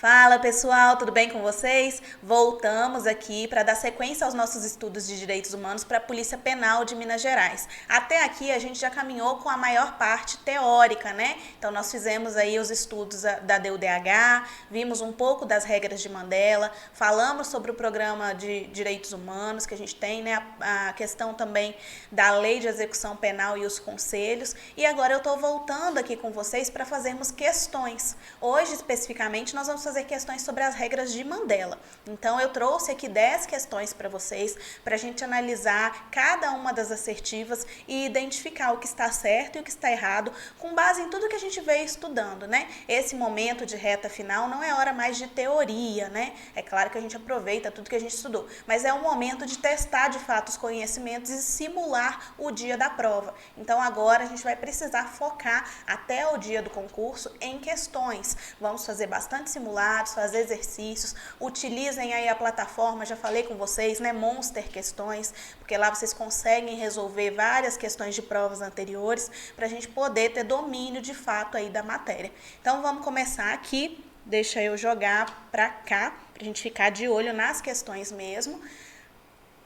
Fala pessoal, tudo bem com vocês? Voltamos aqui para dar sequência aos nossos estudos de direitos humanos para a Polícia Penal de Minas Gerais. Até aqui a gente já caminhou com a maior parte teórica, né? Então nós fizemos aí os estudos da DUDH, vimos um pouco das regras de Mandela, falamos sobre o programa de direitos humanos que a gente tem, né? A questão também da lei de execução penal e os conselhos. E agora eu estou voltando aqui com vocês para fazermos questões. Hoje, especificamente, nós vamos fazer questões sobre as regras de Mandela. Então, eu trouxe aqui 10 questões para vocês, para a gente analisar cada uma das assertivas e identificar o que está certo e o que está errado, com base em tudo que a gente veio estudando, né? Esse momento de reta final não é hora mais de teoria, né? É claro que a gente aproveita tudo que a gente estudou, mas é um momento de testar de fato os conhecimentos e simular o dia da prova. Então, agora a gente vai precisar focar até o dia do concurso em questões. Vamos fazer bastante simulados, fazer exercícios, utilizem aí a plataforma, já falei com vocês, né, Monster Questões, porque lá vocês conseguem resolver várias questões de provas anteriores para a gente poder ter domínio de fato aí da matéria. Então vamos começar aqui, deixa eu jogar para cá, para a gente ficar de olho nas questões mesmo.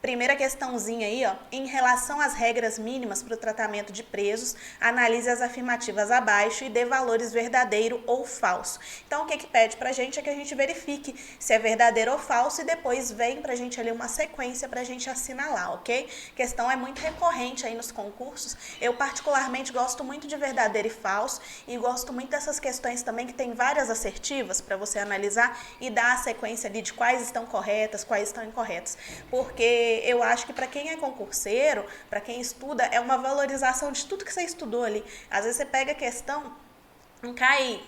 Primeira questãozinha aí, ó, em relação às regras mínimas para o tratamento de presos, analise as afirmativas abaixo e dê valores verdadeiro ou falso. Então, o que pede pra gente é que a gente verifique se é verdadeiro ou falso e depois vem pra gente ali uma sequência pra gente assinalar, ok? Questão é muito recorrente aí nos concursos. Eu particularmente gosto muito de verdadeiro e falso e gosto muito dessas questões também que tem várias assertivas para você analisar e dar a sequência ali de quais estão corretas, quais estão incorretas. Porque eu acho que para quem é concurseiro, para quem estuda, é uma valorização de tudo que você estudou ali. Às vezes você pega a questão, cai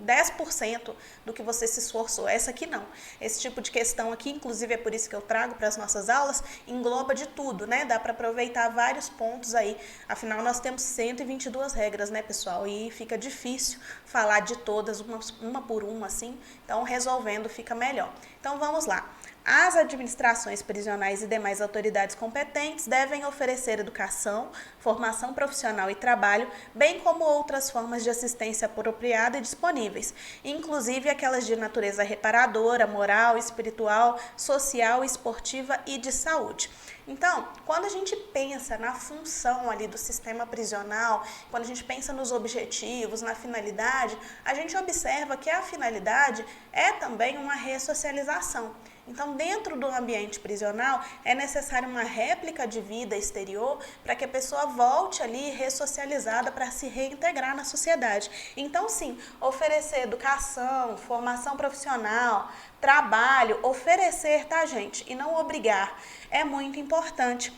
10% do que você se esforçou. Essa aqui não. Esse tipo de questão aqui, inclusive é por isso que eu trago para as nossas aulas, engloba de tudo, né? Dá para aproveitar vários pontos aí. Afinal, nós temos 122 regras, né, pessoal? E fica difícil falar de todas, uma por uma, assim. Então, resolvendo fica melhor. Então, vamos lá. As administrações prisionais e demais autoridades competentes devem oferecer educação, formação profissional e trabalho, bem como outras formas de assistência apropriada e disponíveis, inclusive aquelas de natureza reparadora, moral, espiritual, social, esportiva e de saúde. Então, quando a gente pensa na função ali do sistema prisional, quando a gente pensa nos objetivos, na finalidade, a gente observa que a finalidade é também uma ressocialização. Então, dentro do ambiente prisional, é necessária uma réplica de vida exterior para que a pessoa volte ali ressocializada para se reintegrar na sociedade. Então, sim, oferecer educação, formação profissional, trabalho, oferecer, tá, gente? E não obrigar. É muito importante.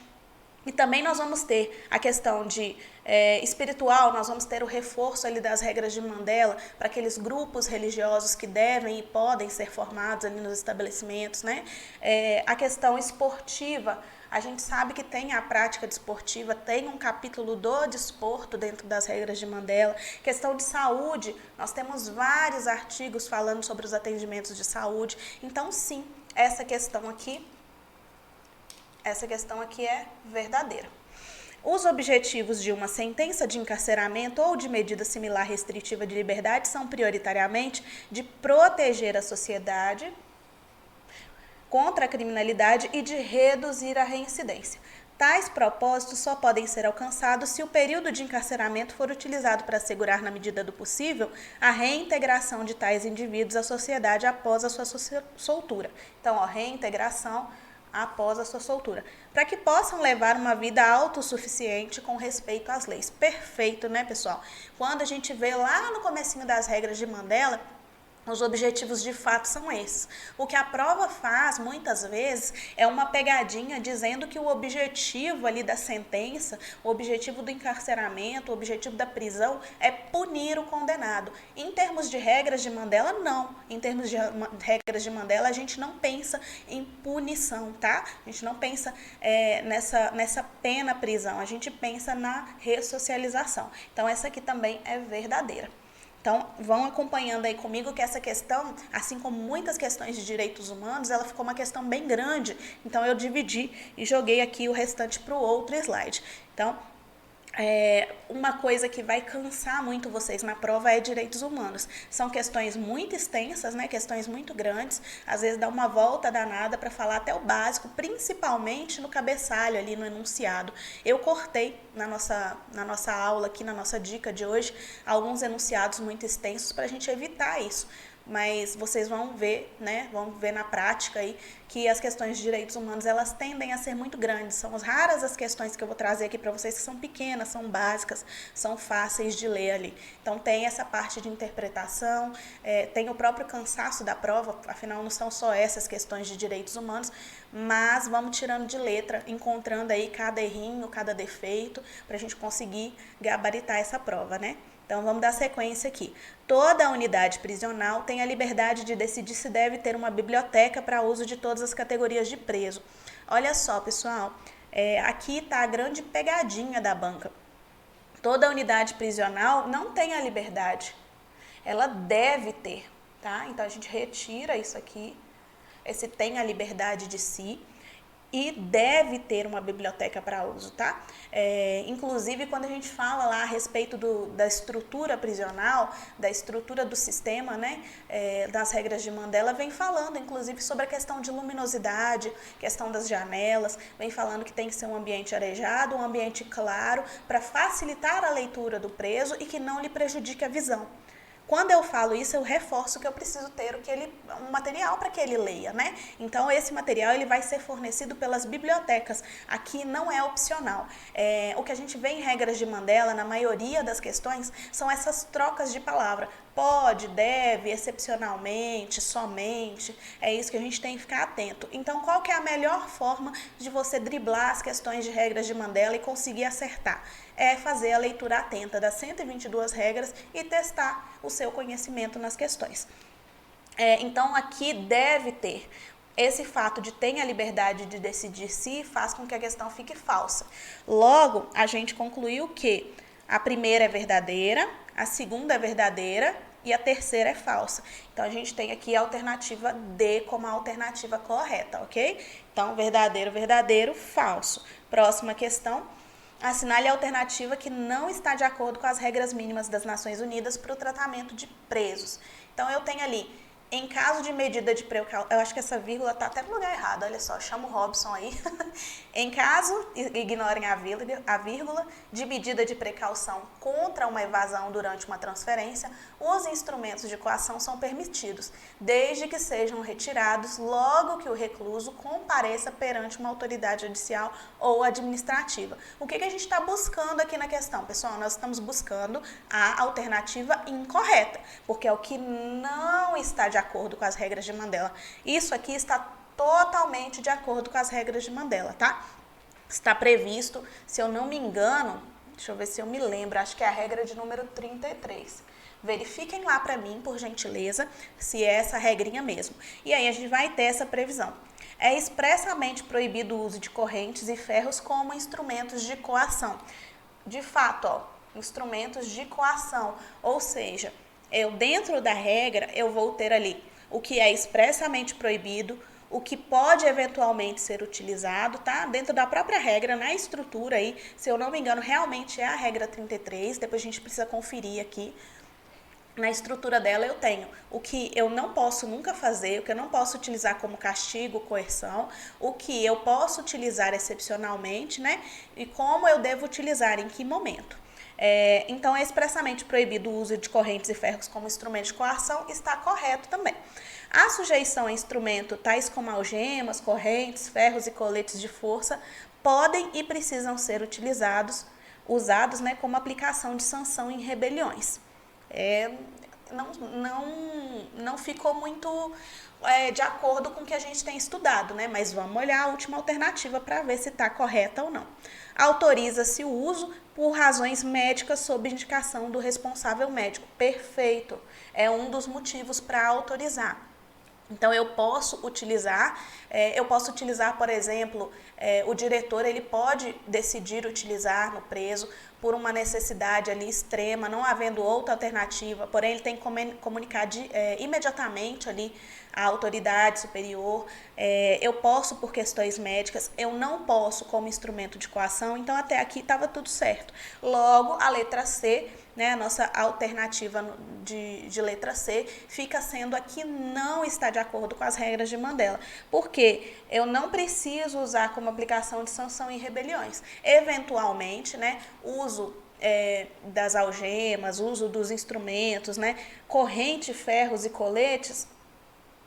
E também nós vamos ter a questão de espiritual, nós vamos ter o reforço ali das regras de Mandela para aqueles grupos religiosos que devem e podem ser formados ali nos estabelecimentos, né? A questão esportiva, a gente sabe que tem a prática desportiva, tem um capítulo do desporto dentro das regras de Mandela. Questão de saúde, nós temos vários artigos falando sobre os atendimentos de saúde. Então, sim, essa questão aqui é verdadeira. Os objetivos de uma sentença de encarceramento ou de medida similar restritiva de liberdade são prioritariamente de proteger a sociedade contra a criminalidade e de reduzir a reincidência. Tais propósitos só podem ser alcançados se o período de encarceramento for utilizado para assegurar, na medida do possível, a reintegração de tais indivíduos à sociedade após a sua soltura. Então, reintegração após a sua soltura, para que possam levar uma vida autossuficiente com respeito às leis. Perfeito, né, pessoal? Quando a gente vê lá no comecinho das regras de Mandela, os objetivos de fato são esses. O que a prova faz, muitas vezes, é uma pegadinha dizendo que o objetivo ali da sentença, o objetivo do encarceramento, o objetivo da prisão é punir o condenado. Em termos de regras de Mandela, não. Em termos de regras de Mandela, a gente não pensa em punição, tá? A gente não pensa nessa pena prisão, a gente pensa na ressocialização. Então, essa aqui também é verdadeira. Então, vão acompanhando aí comigo que essa questão, assim como muitas questões de direitos humanos, ela ficou uma questão bem grande. Então, eu dividi e joguei aqui o restante para o outro slide. Então, Uma coisa que vai cansar muito vocês na prova é direitos humanos. São questões muito extensas, né? Questões muito grandes. Às vezes dá uma volta danada para falar até o básico, principalmente no cabeçalho ali no enunciado. Eu cortei na nossa aula aqui, na nossa dica de hoje, alguns enunciados muito extensos para a gente evitar isso. Mas vocês vão ver, né, vão ver na prática aí que as questões de direitos humanos, elas tendem a ser muito grandes. São raras as questões que eu vou trazer aqui para vocês que são pequenas, são básicas, são fáceis de ler ali. Então tem essa parte de interpretação, tem o próprio cansaço da prova, afinal não são só essas questões de direitos humanos, mas vamos tirando de letra, encontrando aí cada errinho, cada defeito, para a gente conseguir gabaritar essa prova, né? Então, vamos dar sequência aqui. Toda unidade prisional tem a liberdade de decidir se deve ter uma biblioteca para uso de todas as categorias de preso. Olha só, pessoal, aqui está a grande pegadinha da banca. Toda unidade prisional não tem a liberdade. Ela deve ter, tá? Então, a gente retira isso aqui. Esse tem a liberdade de si. E deve ter uma biblioteca para uso, tá? Inclusive, quando a gente fala lá a respeito da estrutura prisional, da estrutura do sistema, né? Das regras de Mandela, vem falando, inclusive, sobre a questão de luminosidade, questão das janelas, vem falando que tem que ser um ambiente arejado, um ambiente claro, para facilitar a leitura do preso e que não lhe prejudique a visão. Quando eu falo isso, eu reforço que eu preciso ter um material para que ele leia, né? Então, esse material ele vai ser fornecido pelas bibliotecas. Aqui não é opcional. O que a gente vê em regras de Mandela, na maioria das questões, são essas trocas de palavra. Pode, deve, excepcionalmente, somente. É isso que a gente tem que ficar atento. Então, qual que é a melhor forma de você driblar as questões de regras de Mandela e conseguir acertar? É fazer a leitura atenta das 122 regras e testar o seu conhecimento nas questões. Então, aqui deve ter. Esse fato de ter a liberdade de decidir se faz com que a questão fique falsa. Logo, a gente concluiu que a primeira é verdadeira, a segunda é verdadeira e a terceira é falsa. Então, a gente tem aqui a alternativa D como a alternativa correta, ok? Então, verdadeiro, verdadeiro, falso. Próxima questão. Assinale a alternativa que não está de acordo com as regras mínimas das Nações Unidas para o tratamento de presos. Então, eu tenho ali, em caso de medida de precaução, eu acho que essa vírgula está até no lugar errado, olha só, chama o Robson aí. Em caso, ignorem a vírgula, de medida de precaução contra uma evasão durante uma transferência, os instrumentos de coação são permitidos, desde que sejam retirados logo que o recluso compareça perante uma autoridade judicial ou administrativa. O que a gente está buscando aqui na questão, pessoal? Nós estamos buscando a alternativa incorreta, porque é o que não está de acordo com as regras de Mandela. Isso aqui está totalmente de acordo com as regras de Mandela, tá? Está previsto, se eu não me engano, deixa eu ver se eu me lembro, acho que é a regra de número 33. Verifiquem lá para mim, por gentileza, se é essa regrinha mesmo. E aí a gente vai ter essa previsão. É expressamente proibido o uso de correntes e ferros como instrumentos de coação. De fato, ó, instrumentos de coação, ou seja, dentro da regra, eu vou ter ali o que é expressamente proibido, o que pode eventualmente ser utilizado, tá? Dentro da própria regra, na estrutura aí, se eu não me engano, realmente é a regra 33, depois a gente precisa conferir aqui. Na estrutura dela eu tenho o que eu não posso nunca fazer, o que eu não posso utilizar como castigo, coerção, o que eu posso utilizar excepcionalmente, né? E como eu devo utilizar, em que momento. Então, é expressamente proibido o uso de correntes e ferros como instrumento de coação, está correto também. A sujeição a instrumento tais como algemas, correntes, ferros e coletes de força podem e precisam ser usados, né, como aplicação de sanção em rebeliões. Não ficou muito de acordo com o que a gente tem estudado, né? Mas vamos olhar a última alternativa para ver se está correta ou não. Autoriza-se o uso por razões médicas sob indicação do responsável médico. Perfeito. É um dos motivos para autorizar. Então, eu posso utilizar, por exemplo, o diretor, ele pode decidir utilizar no preso por uma necessidade ali extrema, não havendo outra alternativa, porém ele tem que comunicar imediatamente ali à autoridade superior. Eu posso por questões médicas, eu não posso como instrumento de coação, então até aqui estava tudo certo. Logo, a letra C, né, a nossa alternativa de letra C fica sendo a que não está de acordo com as regras de Mandela. Porque eu não preciso usar como aplicação de sanção em rebeliões. Eventualmente, né, uso das algemas, uso dos instrumentos, né, corrente, ferros e coletes,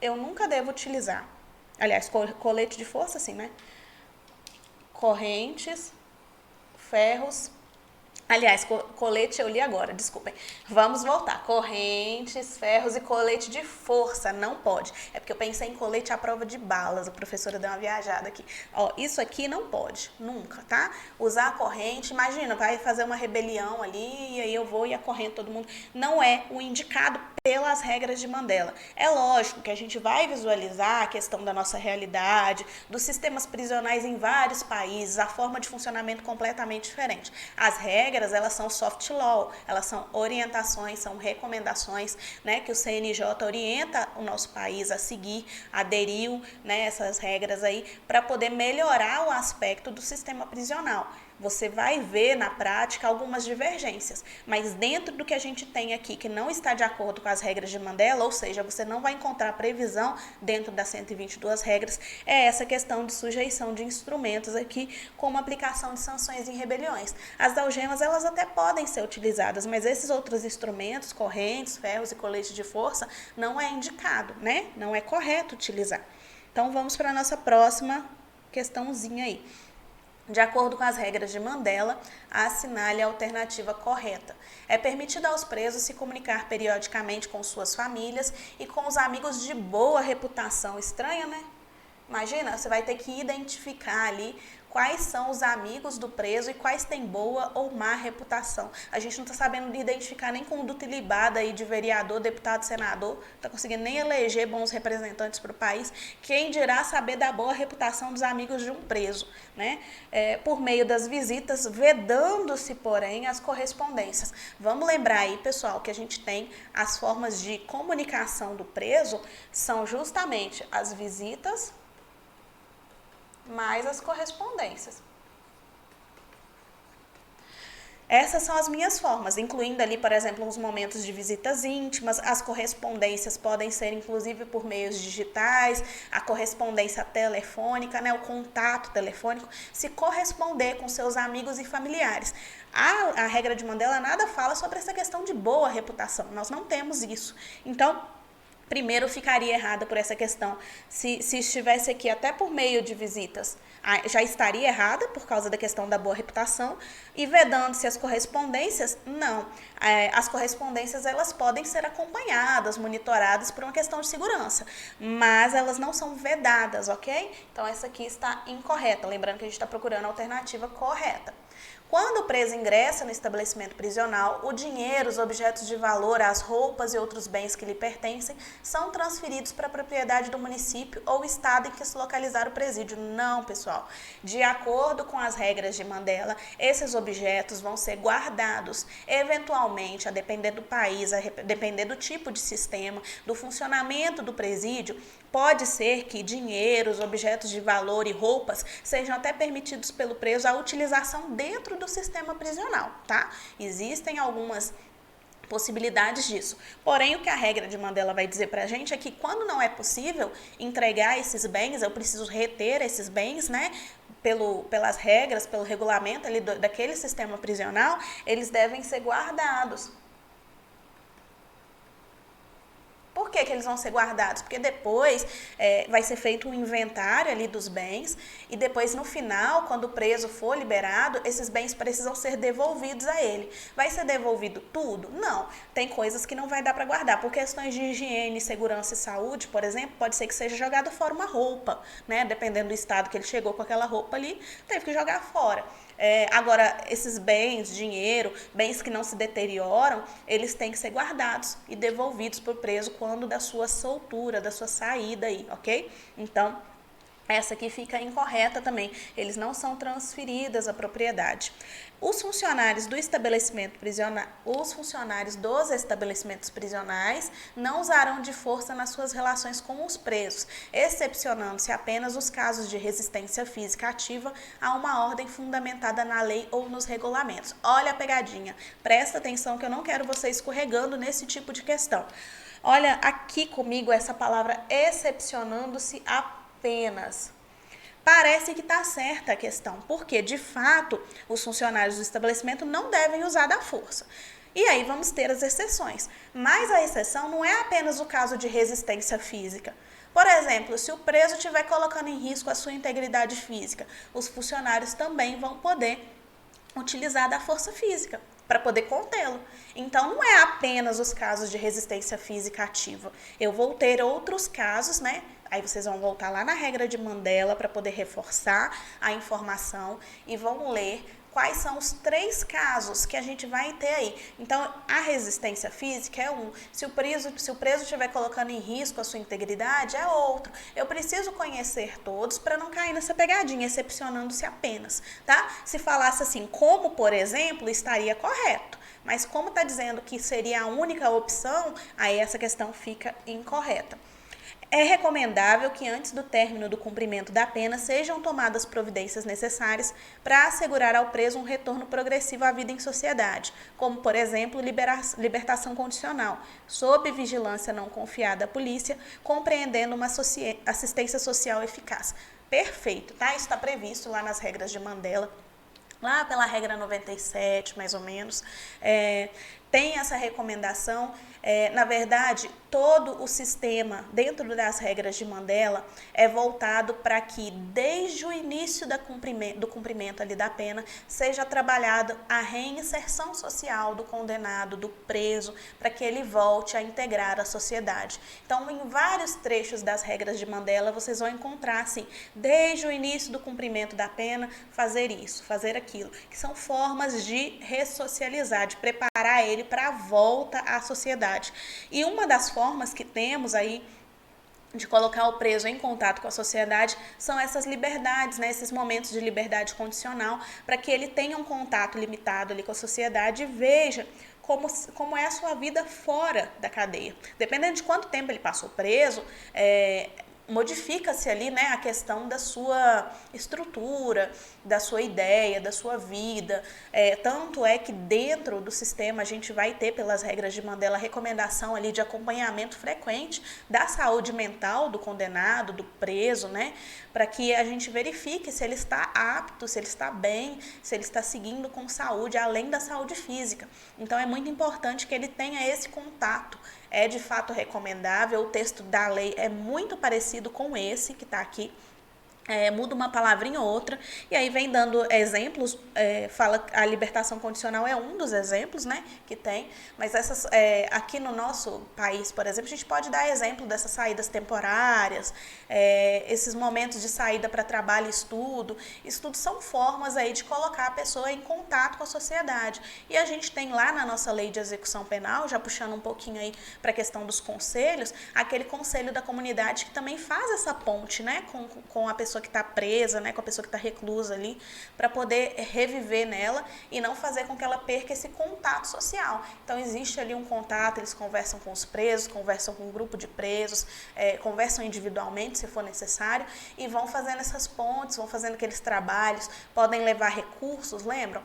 eu nunca devo utilizar. Aliás, colete de força, sim, né? Correntes, ferros. Aliás, colete eu li agora, desculpem. Vamos voltar. Correntes, ferros e colete de força, não pode. É porque eu pensei em colete à prova de balas, a professora deu uma viajada aqui. Ó, isso aqui não pode, nunca, tá? Usar a corrente, imagina, vai fazer uma rebelião ali, e aí eu vou e a corrente todo mundo. Não é o indicado pelas regras de Mandela. É lógico que a gente vai visualizar a questão da nossa realidade, dos sistemas prisionais em vários países, a forma de funcionamento completamente diferente. As regras, elas são soft law, elas são orientações, são recomendações, né, que o CNJ orienta o nosso país a seguir, aderiu, né, essas regras aí, para poder melhorar o aspecto do sistema prisional. Você vai ver na prática algumas divergências, mas dentro do que a gente tem aqui que não está de acordo com as regras de Mandela, ou seja, você não vai encontrar previsão dentro das 122 regras, é essa questão de sujeição de instrumentos aqui como aplicação de sanções em rebeliões. As algemas, elas até podem ser utilizadas, mas esses outros instrumentos, correntes, ferros e coletes de força, não é indicado, né? Não é correto utilizar. Então, vamos para a nossa próxima questãozinha aí. De acordo com as regras de Mandela, assinale a alternativa correta. É permitido aos presos se comunicar periodicamente com suas famílias e com os amigos de boa reputação. Estranha, né? Imagina, você vai ter que identificar ali quais são os amigos do preso e quais têm boa ou má reputação. A gente não está sabendo identificar nem conduta ilibada aí de vereador, deputado, senador, não está conseguindo nem eleger bons representantes para o país. Quem dirá saber da boa reputação dos amigos de um preso, né? Por meio das visitas, vedando-se, porém, as correspondências. Vamos lembrar aí, pessoal, que a gente tem as formas de comunicação do preso, são justamente as visitas mais as correspondências. Essas são as minhas formas, incluindo ali, por exemplo, os momentos de visitas íntimas, as correspondências podem ser inclusive por meios digitais, a correspondência telefônica, né, o contato telefônico, se corresponder com seus amigos e familiares. A regra de Mandela nada fala sobre essa questão de boa reputação, nós não temos isso. Então, primeiro, ficaria errada por essa questão. Se estivesse aqui até por meio de visitas, já estaria errada por causa da questão da boa reputação. E vedando-se as correspondências, não. As correspondências, elas podem ser acompanhadas, monitoradas por uma questão de segurança, mas elas não são vedadas, ok? Então, essa aqui está incorreta. Lembrando que a gente está procurando a alternativa correta. Quando o preso ingressa no estabelecimento prisional, o dinheiro, os objetos de valor, as roupas e outros bens que lhe pertencem são transferidos para a propriedade do município ou estado em que se localizar o presídio. Não, pessoal. De acordo com as regras de Mandela, esses objetos vão ser guardados. Eventualmente, a depender do país, a depender do tipo de sistema, do funcionamento do presídio, pode ser que dinheiros, objetos de valor e roupas sejam até permitidos pelo preso a utilização dentro do sistema prisional, tá? Existem algumas possibilidades disso. Porém, o que a regra de Mandela vai dizer pra gente é que quando não é possível entregar esses bens, eu preciso reter esses bens, né? Pelas regras, pelo regulamento ali daquele sistema prisional, eles devem ser guardados. Por que eles vão ser guardados? Porque depois vai ser feito um inventário ali dos bens e depois no final, quando o preso for liberado, esses bens precisam ser devolvidos a ele. Vai ser devolvido tudo? Não. Tem coisas que não vai dar para guardar. Por questões de higiene, segurança e saúde, por exemplo, pode ser que seja jogado fora uma roupa, né? Dependendo do estado que ele chegou com aquela roupa ali, teve que jogar fora. Agora, esses bens, dinheiro, bens que não se deterioram, eles têm que ser guardados e devolvidos para o preso quando da sua soltura, da sua saída aí, ok? Então, essa aqui fica incorreta também, eles não são transferidas à propriedade. Os funcionários do estabelecimento prisional, os funcionários dos estabelecimentos prisionais não usarão de força nas suas relações com os presos, excepcionando-se apenas os casos de resistência física ativa a uma ordem fundamentada na lei ou nos regulamentos. Olha a pegadinha, presta atenção que eu não quero você escorregando nesse tipo de questão. Olha aqui comigo essa palavra excepcionando-se apenas. Parece que está certa a questão, porque, de fato, os funcionários do estabelecimento não devem usar da força. E aí vamos ter as exceções. Mas a exceção não é apenas o caso de resistência física. Por exemplo, se o preso estiver colocando em risco a sua integridade física, os funcionários também vão poder utilizar da força física para poder contê-lo. Então, não é apenas os casos de resistência física ativa. Eu vou ter outros casos, né? Aí vocês vão voltar lá na regra de Mandela para poder reforçar a informação e vão ler quais são os 3 casos que a gente vai ter aí. Então, a resistência física é um. Se o preso estiver colocando em risco a sua integridade, é outro. Eu preciso conhecer todos para não cair nessa pegadinha, excepcionando-se apenas, tá? Se falasse assim, como, por exemplo, estaria correto. Mas como está dizendo que seria a única opção, aí essa questão fica incorreta. É recomendável que antes do término do cumprimento da pena sejam tomadas providências necessárias para assegurar ao preso um retorno progressivo à vida em sociedade, como, por exemplo, libertação condicional, sob vigilância não confiada à polícia, compreendendo uma assistência social eficaz. Perfeito, tá? Isso está previsto lá nas regras de Mandela, lá pela regra 97, mais ou menos. Tem essa recomendação. Na verdade, todo o sistema dentro das regras de Mandela é voltado para que, desde o início do cumprimento ali da pena, seja trabalhada a reinserção social do condenado, do preso, para que ele volte a integrar a sociedade. Então, em vários trechos das regras de Mandela, vocês vão encontrar, assim, desde o início do cumprimento da pena, fazer isso, fazer aquilo, que são formas de ressocializar, de preparar ele para a volta à sociedade. E uma das formas que temos aí de colocar o preso em contato com a sociedade são essas liberdades, né? Esses momentos de liberdade condicional, para que ele tenha um contato limitado ali com a sociedade e veja como é a sua vida fora da cadeia. Dependendo de quanto tempo ele passou preso, modifica-se ali, né, a questão da sua estrutura, da sua ideia, da sua vida. Tanto é que dentro do sistema a gente vai ter, pelas regras de Mandela, a recomendação ali de acompanhamento frequente da saúde mental do condenado, do preso, né, para que a gente verifique se ele está apto, se ele está bem, se ele está seguindo com saúde, além da saúde física. Então é muito importante que ele tenha esse contato. É de fato recomendável, o texto da lei é muito parecido com esse que está aqui. Muda uma palavrinha ou outra, e aí vem dando exemplos, fala a libertação condicional é um dos exemplos, né, que tem, mas aqui no nosso país, por exemplo, a gente pode dar exemplo dessas saídas temporárias, esses momentos de saída para trabalho e estudo, isso tudo são formas aí de colocar a pessoa em contato com a sociedade, e a gente tem lá na nossa lei de execução penal, já puxando um pouquinho aí para a questão dos conselhos, aquele conselho da comunidade que também faz essa ponte, né, com a pessoa que está presa, né, com a pessoa que está reclusa ali, para poder reviver nela e não fazer com que ela perca esse contato social. Então, existe ali um contato, eles conversam com os presos, conversam com um grupo de presos, conversam individualmente, se for necessário, e vão fazendo essas pontes, vão fazendo aqueles trabalhos, podem levar recursos, lembram?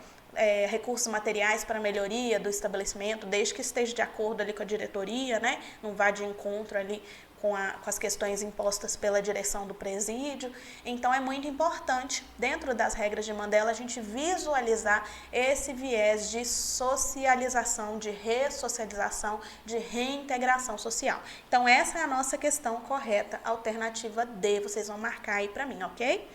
Recursos materiais para melhoria do estabelecimento, desde que esteja de acordo ali com a diretoria, né? Não vá de encontro ali com as questões impostas pela direção do presídio. Então, é muito importante, dentro das regras de Mandela, a gente visualizar esse viés de socialização, de ressocialização, de reintegração social. Então, essa é a nossa questão correta, alternativa D. Vocês vão marcar aí para mim, ok?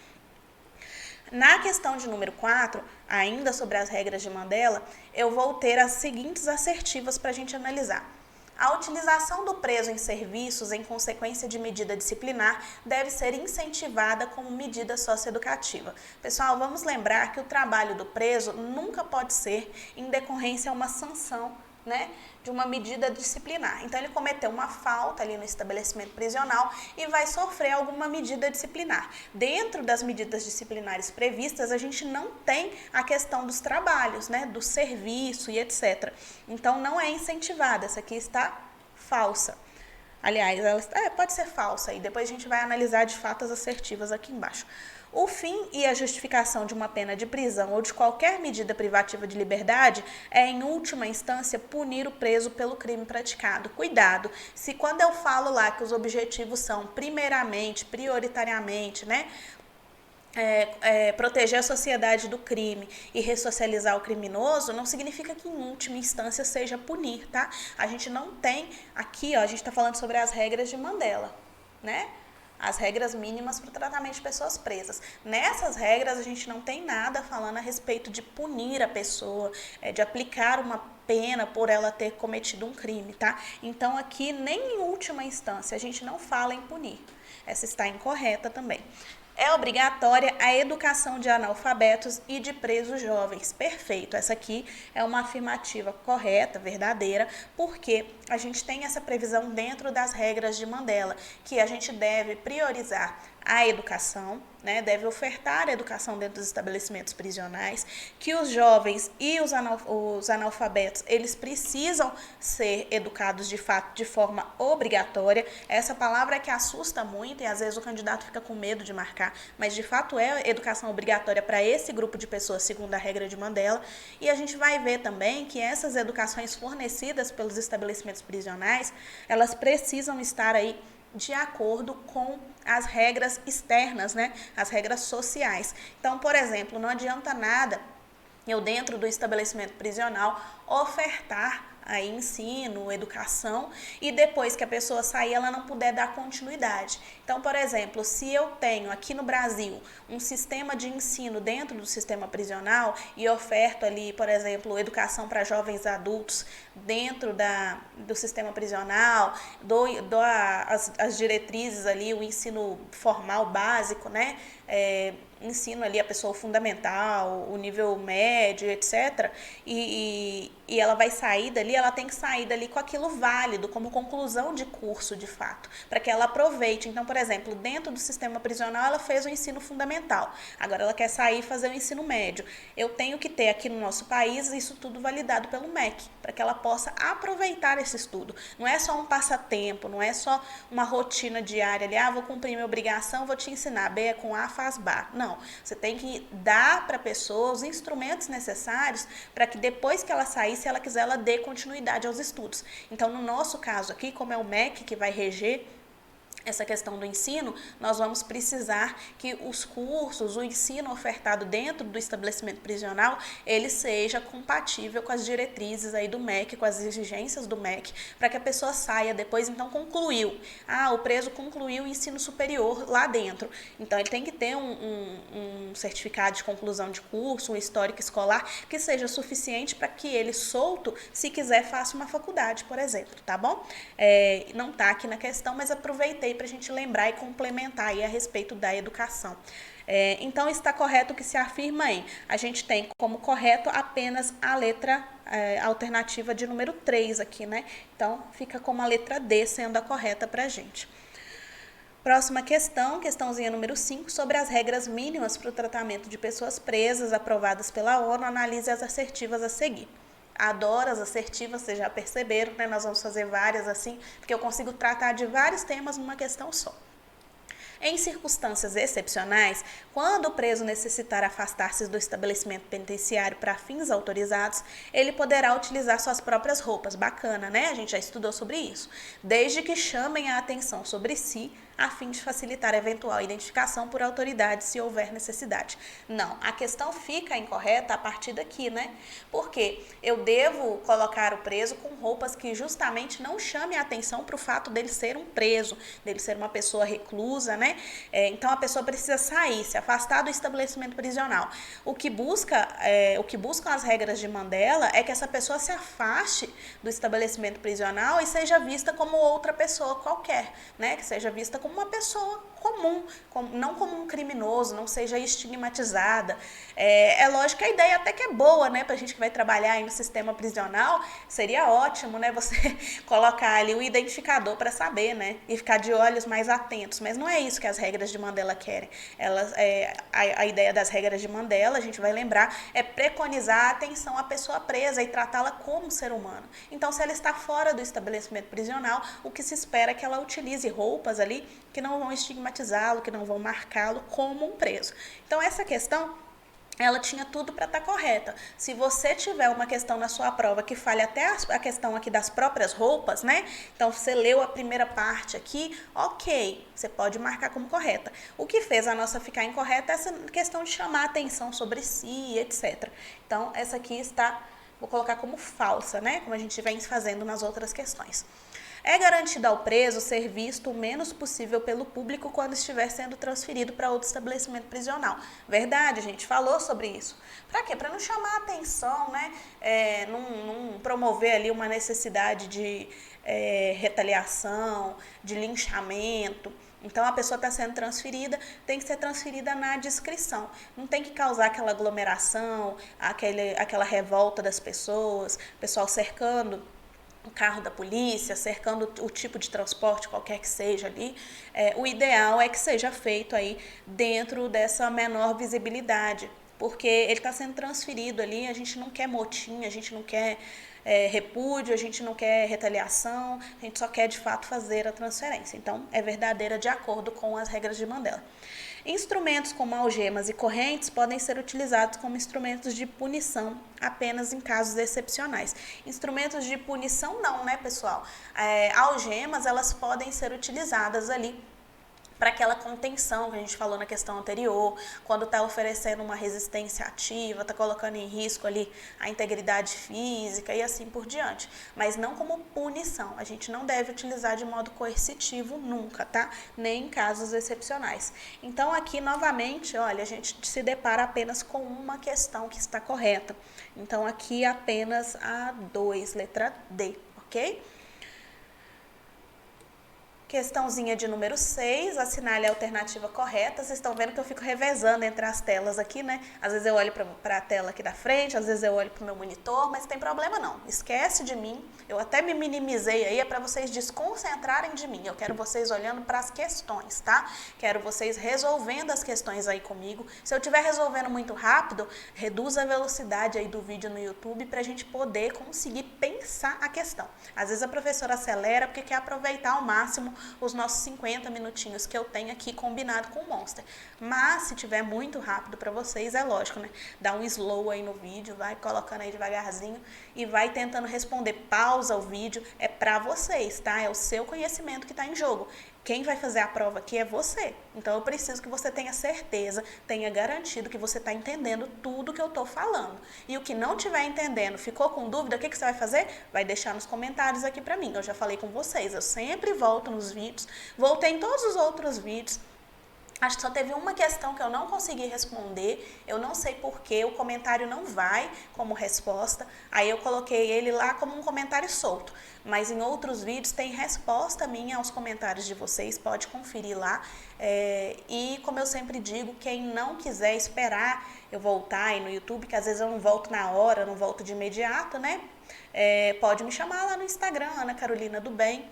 Na questão de número 4, ainda sobre as regras de Mandela, eu vou ter as seguintes assertivas para a gente analisar. A utilização do preso em serviços em consequência de medida disciplinar deve ser incentivada como medida socioeducativa. Pessoal, vamos lembrar que o trabalho do preso nunca pode ser em decorrência a uma sanção, né, de uma medida disciplinar. Então, ele cometeu uma falta ali no estabelecimento prisional e vai sofrer alguma medida disciplinar. Dentro das medidas disciplinares previstas, a gente não tem a questão dos trabalhos, né, do serviço e etc. Então, não é incentivada. Essa aqui está falsa. Aliás, ela pode ser falsa e depois a gente vai analisar de fato as assertivas aqui embaixo. O fim e a justificação de uma pena de prisão ou de qualquer medida privativa de liberdade é, em última instância, punir o preso pelo crime praticado. Cuidado, se quando eu falo lá que os objetivos são primeiramente, prioritariamente, né, proteger a sociedade do crime e ressocializar o criminoso, não significa que em última instância seja punir, tá? A gente não tem, aqui ó, a gente está falando sobre as regras de Mandela, né? As regras mínimas para o tratamento de pessoas presas. Nessas regras, a gente não tem nada falando a respeito de punir a pessoa, de aplicar uma pena por ela ter cometido um crime, tá? Então, aqui, nem em última instância, a gente não fala em punir. Essa está incorreta também. É obrigatória a educação de analfabetos e de presos jovens. Perfeito, essa aqui é uma afirmativa correta, verdadeira, porque a gente tem essa previsão dentro das regras de Mandela, que a gente deve priorizar a educação, né, deve ofertar a educação dentro dos estabelecimentos prisionais, que os jovens e os analfabetos, eles precisam ser educados de fato de forma obrigatória. Essa palavra é que assusta muito e às vezes o candidato fica com medo de marcar, mas de fato é educação obrigatória para esse grupo de pessoas, segundo a regra de Mandela. E a gente vai ver também que essas educações fornecidas pelos estabelecimentos prisionais, elas precisam estar aí de acordo com as regras externas, né? As regras sociais. Então, por exemplo, não adianta nada eu, dentro do estabelecimento prisional, ofertar aí ensino, educação, e depois que a pessoa sair, ela não puder dar continuidade. Então, por exemplo, se eu tenho aqui no Brasil um sistema de ensino dentro do sistema prisional e oferto ali, por exemplo, educação para jovens adultos dentro do sistema prisional, dou as diretrizes ali, o ensino formal básico, né? Ensino ali a pessoa fundamental, o nível médio, etc. E ela vai sair dali, ela tem que sair dali com aquilo válido, como conclusão de curso, de fato, para que ela aproveite. Então, por exemplo, dentro do sistema prisional, ela fez o ensino fundamental, agora ela quer sair e fazer o ensino médio. Eu tenho que ter aqui no nosso país isso tudo validado pelo MEC, para que ela possa aproveitar esse estudo. Não é só um passatempo, não é só uma rotina diária ali, vou cumprir minha obrigação, vou te ensinar, B é com A, faz bar. Não, você tem que dar para a pessoa os instrumentos necessários para que depois que ela sair, se ela quiser, ela dê continuidade aos estudos. Então, no nosso caso aqui, como é o MEC que vai reger essa questão do ensino, nós vamos precisar que os cursos, o ensino ofertado dentro do estabelecimento prisional, ele seja compatível com as diretrizes aí do MEC, com as exigências do MEC, para que a pessoa saia depois, então concluiu. O preso concluiu o ensino superior lá dentro. Então, ele tem que ter um certificado de conclusão de curso, um histórico escolar, que seja suficiente para que ele, solto, se quiser, faça uma faculdade, por exemplo, tá bom? Não está aqui na questão, mas aproveitei para a gente lembrar e complementar aí a respeito da educação. Então, está correto o que se afirma aí. A gente tem como correto apenas a letra alternativa de número 3 aqui, né? Então, fica como a letra D sendo a correta para a gente. Próxima questão, questãozinha número 5, sobre as regras mínimas para o tratamento de pessoas presas aprovadas pela ONU, analise as assertivas a seguir. Adoro as assertivas, vocês já perceberam, né? Nós vamos fazer várias assim, porque eu consigo tratar de vários temas numa questão só. Em circunstâncias excepcionais, quando o preso necessitar afastar-se do estabelecimento penitenciário para fins autorizados, ele poderá utilizar suas próprias roupas. Bacana, né? A gente já estudou sobre isso. Desde que chamem a atenção sobre si, a fim de facilitar a eventual identificação por autoridade se houver necessidade. Não, a questão fica incorreta a partir daqui, né? Porque eu devo colocar o preso com roupas que justamente não chamem a atenção para o fato dele ser um preso, dele ser uma pessoa reclusa, né? Então a pessoa precisa sair, se afastar do estabelecimento prisional. O que buscam as regras de Mandela é que essa pessoa se afaste do estabelecimento prisional e seja vista como outra pessoa qualquer, né? Que seja vista como uma pessoa comum, não como um criminoso, não seja estigmatizada. É lógico que a ideia até que é boa, né? Pra gente que vai trabalhar aí no sistema prisional, seria ótimo, né? Você colocar ali o identificador para saber, né? E ficar de olhos mais atentos. Mas não é isso que as regras de Mandela querem. A ideia das regras de Mandela, a gente vai lembrar, é preconizar a atenção à pessoa presa e tratá-la como um ser humano. Então, se ela está fora do estabelecimento prisional, o que se espera é que ela utilize roupas ali que não vão estigmatizá-lo, que não vão marcá-lo como um preso. Então, essa questão, ela tinha tudo para estar correta. Se você tiver uma questão na sua prova que fale até a questão aqui das próprias roupas, né? Então, você leu a primeira parte aqui, ok, você pode marcar como correta. O que fez a nossa ficar incorreta é essa questão de chamar a atenção sobre si, etc. Então, essa aqui vou colocar como falsa, né? Como a gente vem fazendo nas outras questões. É garantido ao preso ser visto o menos possível pelo público quando estiver sendo transferido para outro estabelecimento prisional. Verdade, a gente falou sobre isso. Para quê? Para não chamar a atenção, né? Não promover ali uma necessidade de retaliação, de linchamento. Então, a pessoa está sendo transferida, tem que ser transferida na discrição. Não tem que causar aquela aglomeração, aquela revolta das pessoas, pessoal cercando o carro da polícia, cercando o tipo de transporte, qualquer que seja ali. O ideal é que seja feito aí dentro dessa menor visibilidade, porque ele está sendo transferido ali, a gente não quer motim, a gente não quer repúdio, a gente não quer retaliação, a gente só quer de fato fazer a transferência. Então, é verdadeira de acordo com as regras de Mandela. Instrumentos como algemas e correntes podem ser utilizados como instrumentos de punição apenas em casos excepcionais. Instrumentos de punição não, né, pessoal? Algemas, elas podem ser utilizadas ali para aquela contenção que a gente falou na questão anterior, quando está oferecendo uma resistência ativa, está colocando em risco ali a integridade física e assim por diante. Mas não como punição. A gente não deve utilizar de modo coercitivo nunca, tá? Nem em casos excepcionais. Então, aqui, novamente, olha, a gente se depara apenas com uma questão que está correta. Então, aqui apenas a 2, letra D, ok? Questãozinha de número 6, assinale a alternativa correta. Vocês estão vendo que eu fico revezando entre as telas aqui, né? Às vezes eu olho para a tela aqui da frente, às vezes eu olho para o meu monitor, mas não tem problema não. Esquece de mim. Eu até me minimizei aí, é para vocês desconcentrarem de mim. Eu quero vocês olhando para as questões, tá? Quero vocês resolvendo as questões aí comigo. Se eu estiver resolvendo muito rápido, reduz a velocidade aí do vídeo no YouTube para a gente poder conseguir pensar a questão. Às vezes a professora acelera porque quer aproveitar ao máximo os nossos 50 minutinhos que eu tenho aqui combinado com o Monster. Mas se tiver muito rápido para vocês, é lógico, né? Dá um slow aí no vídeo, vai colocando aí devagarzinho e vai tentando responder. Pausa o vídeo, é para vocês, tá? É o seu conhecimento que está em jogo. Quem vai fazer a prova aqui é você. Então, eu preciso que você tenha certeza, tenha garantido que você está entendendo tudo que eu estou falando. E o que não estiver entendendo, ficou com dúvida, o que você vai fazer? Vai deixar nos comentários aqui para mim. Eu já falei com vocês, eu sempre volto nos vídeos, voltei em todos os outros vídeos. Acho que só teve uma questão que eu não consegui responder, eu não sei porquê, o comentário não vai como resposta, aí eu coloquei ele lá como um comentário solto, mas em outros vídeos tem resposta minha aos comentários de vocês, pode conferir lá, e como eu sempre digo, quem não quiser esperar eu voltar aí no YouTube, que às vezes eu não volto na hora, não volto de imediato, né? Pode me chamar lá no Instagram, Ana Carolina do Bem.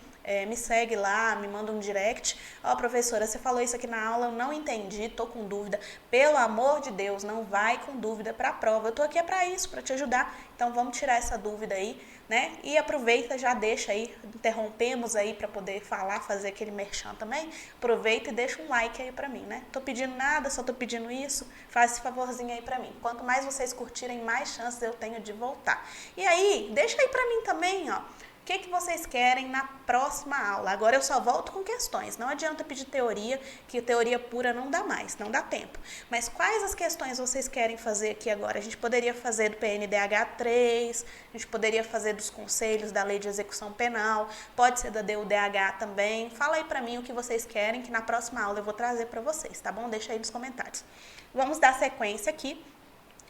Me segue lá, me manda um direct. Professora, você falou isso aqui na aula, eu não entendi, tô com dúvida. Pelo amor de Deus, não vai com dúvida para a prova. Eu tô aqui para isso, para te ajudar. Então vamos tirar essa dúvida aí, né? E aproveita, já deixa aí, interrompemos aí para poder falar, fazer aquele merchan também. Aproveita e deixa um like aí para mim, né? Tô pedindo nada, só tô pedindo isso. Faz esse favorzinho aí para mim. Quanto mais vocês curtirem, mais chances eu tenho de voltar. E aí, deixa aí para mim também, ó. que vocês querem na próxima aula? Agora eu só volto com questões, não adianta pedir teoria, que teoria pura não dá mais, não dá tempo. Mas quais as questões vocês querem fazer aqui agora? A gente poderia fazer do PNDH 3, a gente poderia fazer dos conselhos da Lei de Execução Penal, pode ser da DUDH também. Fala aí pra mim o que vocês querem, que na próxima aula eu vou trazer pra vocês, tá bom? Deixa aí nos comentários. Vamos dar sequência aqui.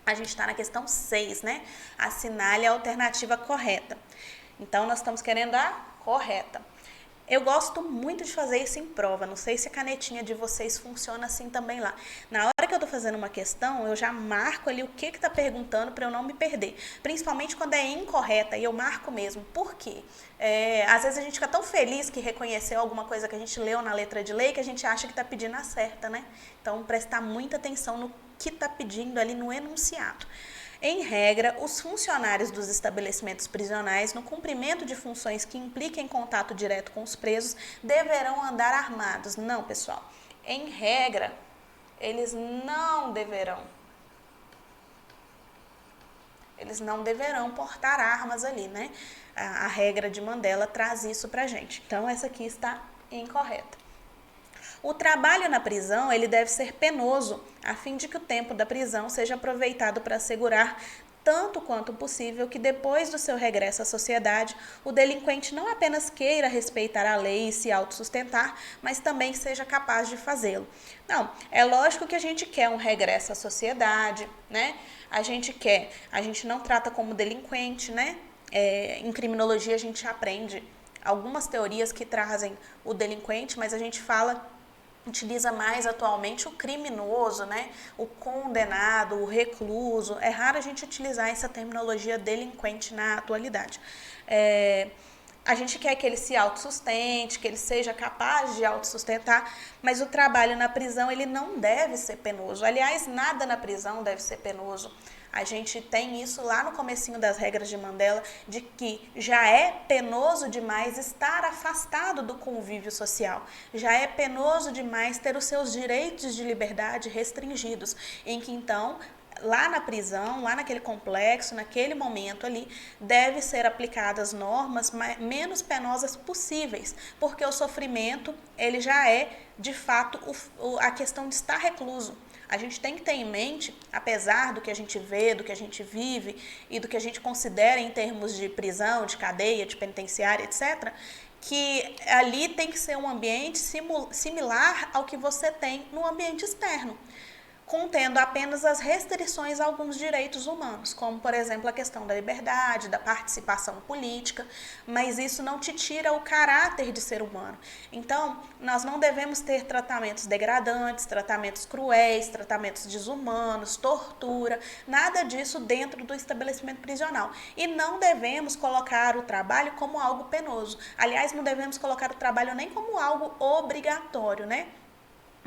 A gente está na questão 6, né? Assinale a alternativa correta. Então, nós estamos querendo a correta. Eu gosto muito de fazer isso em prova, não sei se a canetinha de vocês funciona assim também lá. Na hora que eu tô fazendo uma questão, eu já marco ali o que tá perguntando para eu não me perder. Principalmente quando é incorreta, e eu marco mesmo. Por quê? Às vezes a gente fica tão feliz que reconheceu alguma coisa que a gente leu na letra de lei que a gente acha que tá pedindo a certa, né? Então, prestar muita atenção no que tá pedindo ali no enunciado. Em regra, os funcionários dos estabelecimentos prisionais, no cumprimento de funções que impliquem contato direto com os presos, deverão andar armados. Não, pessoal. Em regra, eles não deverão. Eles não deverão portar armas ali, né? A regra de Mandela traz isso pra gente. Então, essa aqui está incorreta. O trabalho na prisão, ele deve ser penoso, a fim de que o tempo da prisão seja aproveitado para assegurar, tanto quanto possível, que depois do seu regresso à sociedade, o delinquente não apenas queira respeitar a lei e se autossustentar, mas também seja capaz de fazê-lo. Não, é lógico que a gente quer um regresso à sociedade, né? A gente não trata como delinquente, né? Em criminologia a gente aprende algumas teorias que trazem o delinquente, mas a gente utiliza mais atualmente o criminoso, né? O condenado, o recluso. É raro a gente utilizar essa terminologia delinquente na atualidade. A gente quer que ele se autossustente, que ele seja capaz de autossustentar, mas o trabalho na prisão ele não deve ser penoso. Aliás, nada na prisão deve ser penoso. A gente tem isso lá no comecinho das regras de Mandela, de que já é penoso demais estar afastado do convívio social. Já é penoso demais ter os seus direitos de liberdade restringidos, em que então lá na prisão, lá naquele complexo, naquele momento ali, deve ser aplicadas normas menos penosas possíveis, porque o sofrimento, ele já é, de fato, a questão de estar recluso. A gente tem que ter em mente, apesar do que a gente vê, do que a gente vive e do que a gente considera em termos de prisão, de cadeia, de penitenciária, etc., que ali tem que ser um ambiente similar ao que você tem no ambiente externo, contendo apenas as restrições a alguns direitos humanos, como, por exemplo, a questão da liberdade, da participação política, mas isso não te tira o caráter de ser humano. Então, nós não devemos ter tratamentos degradantes, tratamentos cruéis, tratamentos desumanos, tortura, nada disso dentro do estabelecimento prisional. E não devemos colocar o trabalho como algo penoso. Aliás, não devemos colocar o trabalho nem como algo obrigatório, né?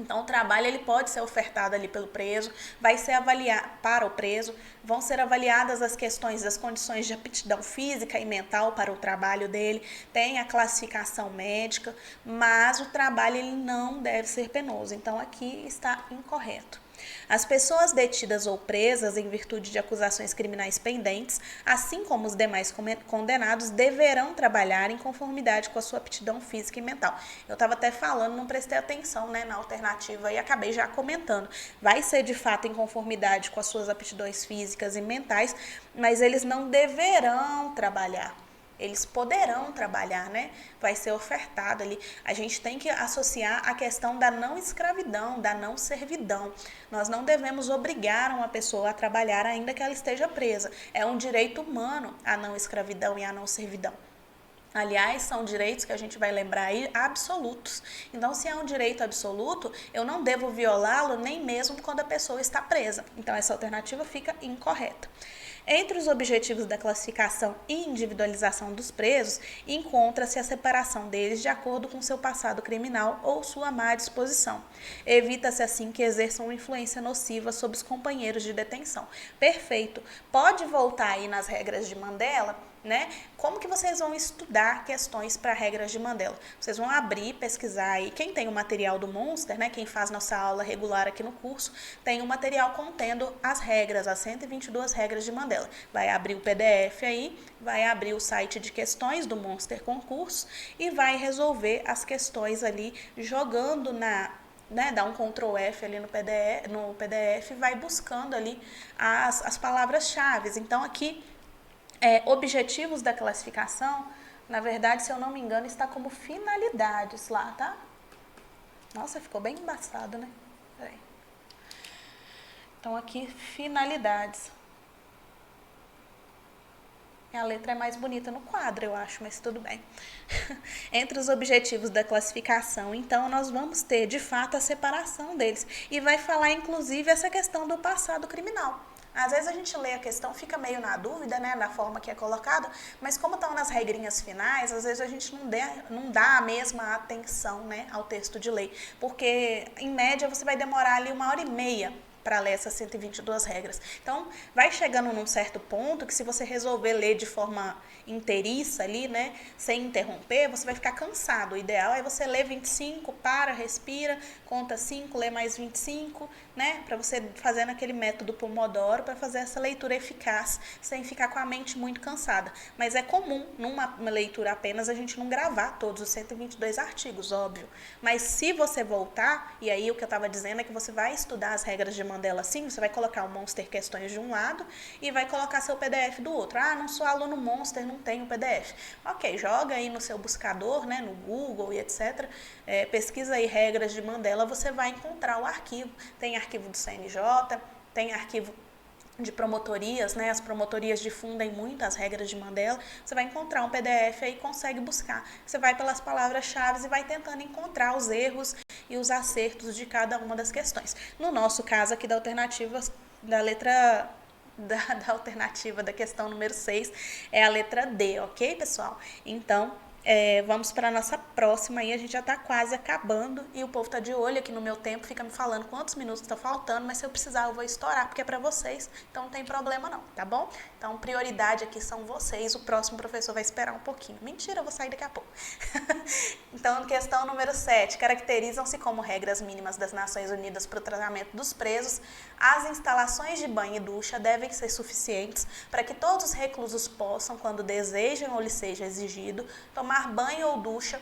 Então, o trabalho ele pode ser ofertado ali pelo preso, vai ser avaliado para o preso, vão ser avaliadas as questões das condições de aptidão física e mental para o trabalho dele, tem a classificação médica, mas o trabalho ele não deve ser penoso. Então, aqui está incorreto. As pessoas detidas ou presas em virtude de acusações criminais pendentes, assim como os demais condenados, deverão trabalhar em conformidade com a sua aptidão física e mental. Eu estava até falando, não prestei atenção, né, na alternativa e acabei já comentando. Vai ser de fato em conformidade com as suas aptidões físicas e mentais, mas eles não deverão trabalhar. Eles poderão trabalhar, né? Vai ser ofertado ali. A gente tem que associar a questão da não escravidão, da não servidão. Nós não devemos obrigar uma pessoa a trabalhar ainda que ela esteja presa. É um direito humano a não escravidão e a não servidão. Aliás, são direitos que a gente vai lembrar aí absolutos. Então, se é um direito absoluto, eu não devo violá-lo nem mesmo quando a pessoa está presa. Então, essa alternativa fica incorreta. Entre os objetivos da classificação e individualização dos presos, encontra-se a separação deles de acordo com seu passado criminal ou sua má disposição. Evita-se assim que exerçam uma influência nociva sobre os companheiros de detenção. Perfeito. Pode voltar aí nas regras de Mandela né? Como que vocês vão estudar questões para regras de Mandela? Vocês vão abrir, pesquisar aí. Quem tem o material do Monster, né? Quem faz nossa aula regular aqui no curso, tem um material contendo as regras, as 122 regras de Mandela. Vai abrir o PDF aí, vai abrir o site de questões do Monster Concurso e vai resolver as questões ali jogando dá um Ctrl F ali no PDF e vai buscando ali as palavras-chave. Então, aqui, objetivos da classificação, na verdade, se eu não me engano, está como finalidades lá, tá? Nossa, ficou bem embaçado, né? Peraí. Então, aqui, finalidades. A letra é mais bonita no quadro, eu acho, mas tudo bem. Entre os objetivos da classificação, então, nós vamos ter, de fato, a separação deles. E vai falar, inclusive, essa questão do passado criminal. Às vezes a gente lê a questão, fica meio na dúvida, né, da forma que é colocada, mas como estão nas regrinhas finais, às vezes a gente não dá a mesma atenção, né, ao texto de lei. Porque, em média, você vai demorar ali 1h30 para ler essas 122 regras. Então, vai chegando num certo ponto que se você resolver ler de forma inteiriça ali, né, sem interromper, você vai ficar cansado. O ideal é você ler 25, para, respira, conta 5, lê mais 25, né, para você fazendo aquele método Pomodoro para fazer essa leitura eficaz, sem ficar com a mente muito cansada. Mas é comum, numa leitura apenas, a gente não gravar todos os 122 artigos, óbvio. Mas se você voltar, e aí o que eu estava dizendo é que você vai estudar as regras de Mandela assim, você vai colocar o Monster Questões de um lado e vai colocar seu PDF do outro. Ah, não sou aluno Monster, não tenho PDF. Ok, joga aí no seu buscador, né, no Google e etc. Pesquisa aí regras de Mandela, você vai encontrar o arquivo. Tem arquivo do CNJ, tem arquivo de promotorias, né? As promotorias difundem muito as regras de Mandela. Você vai encontrar um PDF aí e consegue buscar. Você vai pelas palavras-chave e vai tentando encontrar os erros e os acertos de cada uma das questões. No nosso caso aqui da alternativa, da letra da alternativa da questão número 6 é a letra D, ok, pessoal? Então, vamos para a nossa próxima aí, a gente já está quase acabando e o povo está de olho aqui no meu tempo, fica me falando quantos minutos está faltando, mas se eu precisar eu vou estourar, porque é para vocês, então não tem problema não, tá bom? Então, prioridade aqui são vocês, o próximo professor vai esperar um pouquinho. Mentira, eu vou sair daqui a pouco. Então, questão número 7, caracterizam-se como regras mínimas das Nações Unidas para o tratamento dos presos, as instalações de banho e ducha devem ser suficientes para que todos os reclusos possam, quando desejem ou lhes seja exigido, tomar banho ou ducha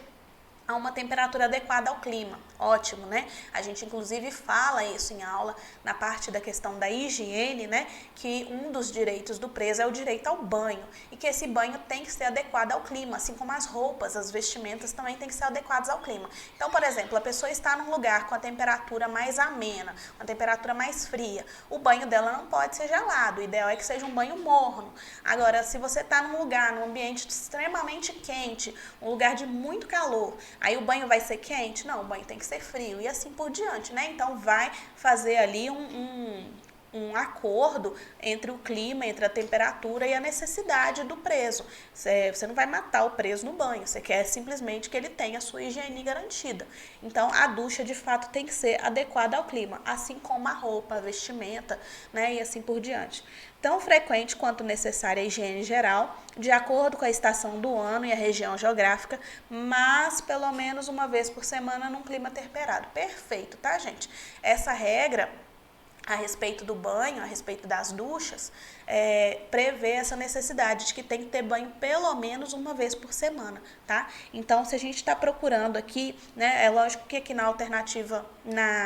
a uma temperatura adequada ao clima. Ótimo, né? A gente, inclusive, fala isso em aula, na parte da questão da higiene, né? Que um dos direitos do preso é o direito ao banho. E que esse banho tem que ser adequado ao clima, assim como as roupas, as vestimentas também têm que ser adequadas ao clima. Então, por exemplo, a pessoa está num lugar com a temperatura mais amena, uma temperatura mais fria. O banho dela não pode ser gelado. O ideal é que seja um banho morno. Agora, se você está num lugar, num ambiente extremamente quente, um lugar de muito calor, aí o banho vai ser quente? Não, o banho tem que ser frio e assim por diante, né? Então vai fazer ali um acordo entre o clima, entre a temperatura e a necessidade do preso. Você não vai matar o preso no banho, você quer simplesmente que ele tenha a sua higiene garantida. Então a ducha de fato tem que ser adequada ao clima, assim como a roupa, a vestimenta, né? E assim por diante. Tão frequente quanto necessária a higiene geral, de acordo com a estação do ano e a região geográfica, mas pelo menos uma vez por semana num clima temperado. Perfeito, tá, gente? Essa regra a respeito do banho, a respeito das duchas, prevê essa necessidade de que tem que ter banho pelo menos uma vez por semana, tá? Então, se a gente está procurando aqui, né, é lógico que aqui na alternativa,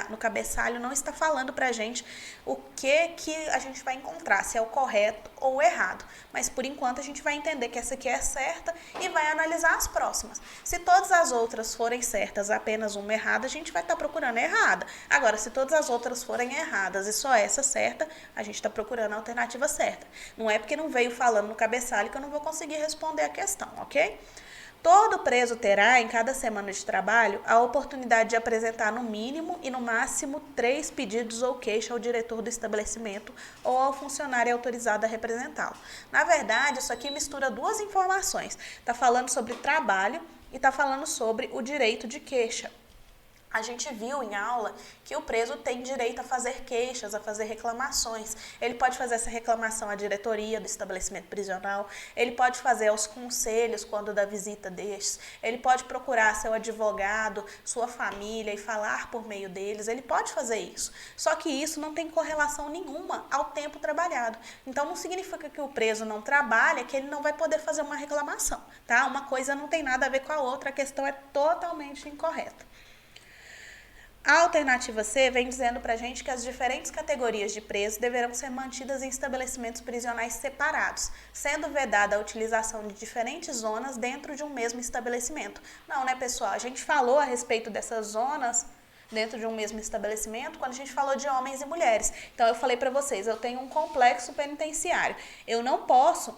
no cabeçalho, não está falando pra gente o que a gente vai encontrar, se é o correto ou o errado. Mas, por enquanto, a gente vai entender que essa aqui é certa e vai analisar as próximas. Se todas as outras forem certas, apenas uma errada, a gente vai estar procurando a errada. Agora, se todas as outras forem erradas e só essa certa, a gente está procurando a alternativa certa. Não é porque não veio falando no cabeçalho que eu não vou conseguir responder a questão, ok? Todo preso terá, em cada semana de trabalho, a oportunidade de apresentar no mínimo e no máximo 3 pedidos ou queixa ao diretor do estabelecimento ou ao funcionário autorizado a representá-lo. Na verdade, isso aqui mistura duas informações. Está falando sobre trabalho e está falando sobre o direito de queixa. A gente viu em aula que o preso tem direito a fazer queixas, a fazer reclamações. Ele pode fazer essa reclamação à diretoria do estabelecimento prisional, ele pode fazer aos conselhos quando da visita destes, ele pode procurar seu advogado, sua família e falar por meio deles, ele pode fazer isso. Só que isso não tem correlação nenhuma ao tempo trabalhado. Então não significa que o preso não trabalha, que ele não vai poder fazer uma reclamação, tá? Uma coisa não tem nada a ver com a outra, a questão é totalmente incorreta. A alternativa C vem dizendo para a gente que as diferentes categorias de presos deverão ser mantidas em estabelecimentos prisionais separados, sendo vedada a utilização de diferentes zonas dentro de um mesmo estabelecimento. Não, né, pessoal? A gente falou a respeito dessas zonas dentro de um mesmo estabelecimento quando a gente falou de homens e mulheres. Então, eu falei para vocês, eu tenho um complexo penitenciário. Eu não posso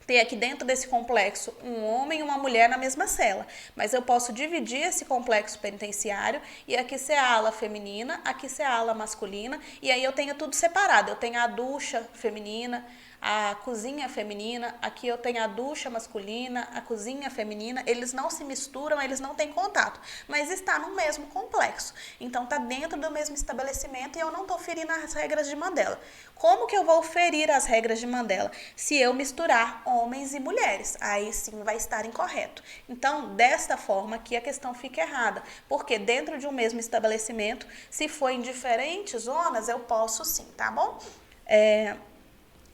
ter aqui dentro desse complexo um homem e uma mulher na mesma cela, mas eu posso dividir esse complexo penitenciário e aqui ser a ala feminina, aqui ser a ala masculina, e aí eu tenho tudo separado. Eu tenho a ducha feminina, a cozinha feminina, aqui eu tenho a ducha masculina, a cozinha feminina, eles não se misturam, eles não têm contato, mas está no mesmo complexo, então está dentro do mesmo estabelecimento e eu não estou ferindo as regras de Mandela. Como que eu vou ferir as regras de Mandela? Se eu misturar homens e mulheres, aí sim vai estar incorreto. Então, desta forma aqui a questão fica errada, porque dentro de um mesmo estabelecimento, se for em diferentes zonas, eu posso sim, tá bom?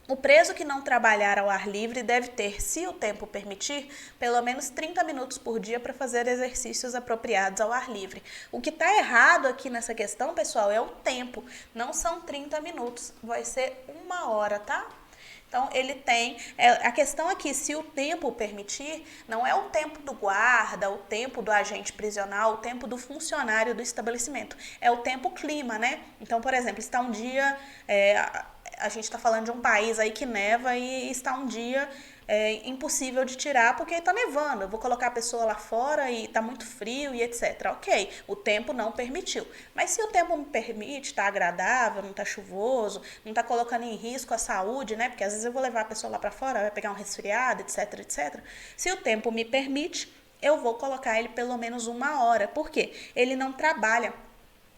O preso que não trabalhar ao ar livre deve ter, se o tempo permitir, pelo menos 30 minutos por dia para fazer exercícios apropriados ao ar livre. O que está errado aqui nessa questão, pessoal, é o tempo. Não são 30 minutos, vai ser 1 hora, tá? Então, ele tem... a questão aqui, se o tempo permitir, não é o tempo do guarda, o tempo do agente prisional, o tempo do funcionário do estabelecimento. É o tempo clima, né? Então, por exemplo, está um dia... a gente está falando de um país aí que neva e está um dia impossível de tirar porque está nevando. Eu vou colocar a pessoa lá fora e está muito frio e etc. Ok, o tempo não permitiu. Mas se o tempo me permite, está agradável, não está chuvoso, não está colocando em risco a saúde, né? Porque às vezes eu vou levar a pessoa lá para fora, vai pegar um resfriado, etc, etc. Se o tempo me permite, eu vou colocar ele pelo menos 1 hora. Por quê? Ele não trabalha.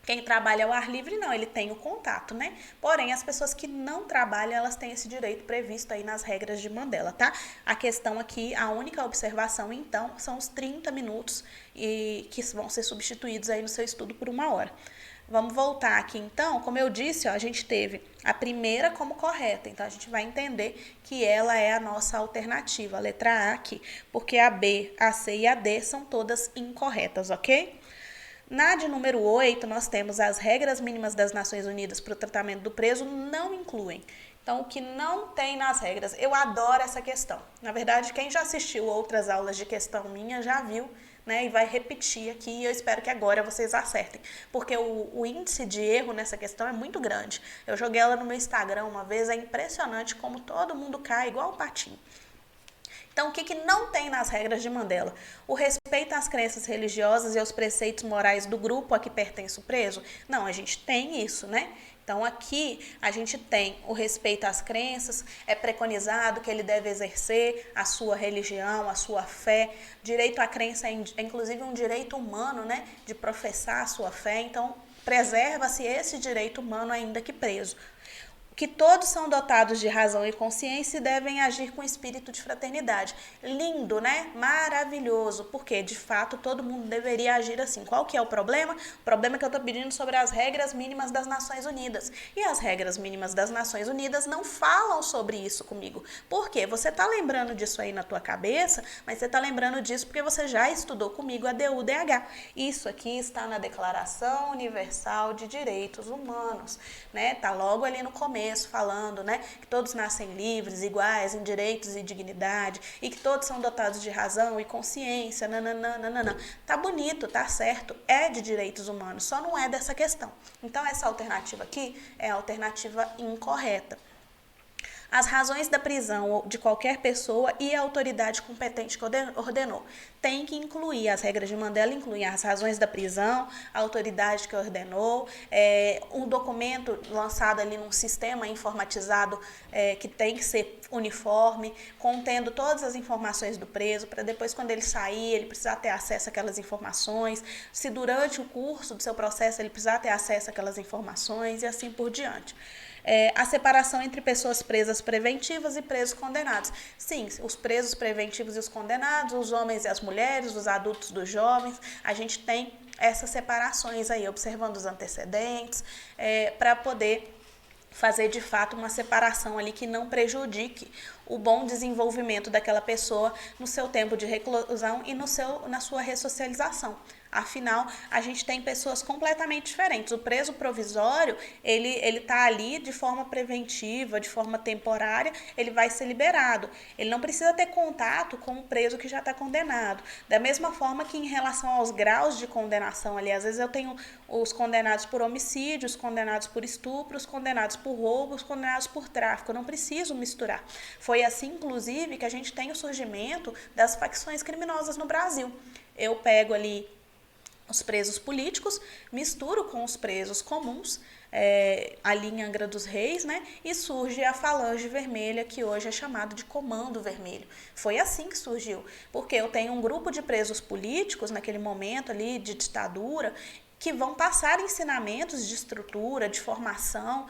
Quem trabalha ao ar livre, não, ele tem o contato, né? Porém, as pessoas que não trabalham, elas têm esse direito previsto aí nas regras de Mandela, tá? A questão aqui, a única observação, então, são os 30 minutos que vão ser substituídos aí no seu estudo por 1 hora. Vamos voltar aqui, então. Como eu disse, ó, a gente teve a primeira como correta, então a gente vai entender que ela é a nossa alternativa, a letra A aqui, porque a B, a C e a D são todas incorretas, ok? Na de número 8, nós temos as regras mínimas das Nações Unidas para o tratamento do preso não incluem. Então, o que não tem nas regras, eu adoro essa questão. Na verdade, quem já assistiu outras aulas de questão minha já viu, né, e vai repetir aqui, e eu espero que agora vocês acertem, porque o índice de erro nessa questão é muito grande. Eu joguei ela no meu Instagram uma vez, é impressionante como todo mundo cai igual um patinho. Então, o que não tem nas regras de Mandela? O respeito às crenças religiosas e aos preceitos morais do grupo a que pertence o preso? Não, a gente tem isso, né? Então, aqui a gente tem o respeito às crenças, é preconizado que ele deve exercer a sua religião, a sua fé. Direito à crença é inclusive um direito humano, né? De professar a sua fé. Então, preserva-se esse direito humano ainda que preso. Que todos são dotados de razão e consciência e devem agir com espírito de fraternidade. Lindo, né? Maravilhoso, porque de fato todo mundo deveria agir assim. Qual que é o problema? O problema é que eu estou pedindo sobre as regras mínimas das Nações Unidas. E as regras mínimas das Nações Unidas não falam sobre isso comigo. Por quê? Você está lembrando disso aí na tua cabeça, mas você está lembrando disso porque você já estudou comigo a DU/DH. Isso aqui está na Declaração Universal de Direitos Humanos, né? Tá logo ali no começo falando, né, que todos nascem livres, iguais em direitos e dignidade e que todos são dotados de razão e consciência, nananana. Tá bonito, tá certo, é de direitos humanos, só não é dessa questão. Então, essa alternativa aqui é a alternativa incorreta. as razões da prisão de qualquer pessoa e a autoridade competente que ordenou. Tem que incluir, as regras de Mandela incluem as razões da prisão, a autoridade que ordenou, um documento lançado ali num sistema informatizado que tem que ser uniforme, contendo todas as informações do preso, para depois, quando ele sair, ele precisar ter acesso àquelas informações, se durante o curso do seu processo ele precisar ter acesso àquelas informações e assim por diante. A separação entre pessoas presas preventivas e presos condenados. Sim, os presos preventivos e os condenados, os homens e as mulheres, os adultos dos jovens, a gente tem essas separações aí, observando os antecedentes, para poder fazer de fato uma separação ali que não prejudique o bom desenvolvimento daquela pessoa no seu tempo de reclusão e na sua ressocialização. Afinal, a gente tem pessoas completamente diferentes. O preso provisório, ele está ali de forma preventiva, de forma temporária, ele vai ser liberado. Ele não precisa ter contato com o preso que já está condenado. Da mesma forma que em relação aos graus de condenação ali, às vezes eu tenho os condenados por homicídio, os condenados por estupro, os condenados por roubo, os condenados por tráfico. Eu não preciso misturar. Foi assim, inclusive, que a gente tem o surgimento das facções criminosas no Brasil. Eu pego ali os presos políticos, misturo com os presos comuns, ali em Angra dos Reis, né? E surge a Falange Vermelha, que hoje é chamado de Comando Vermelho. Foi assim que surgiu, porque eu tenho um grupo de presos políticos, naquele momento ali de ditadura, que vão passar ensinamentos de estrutura, de formação,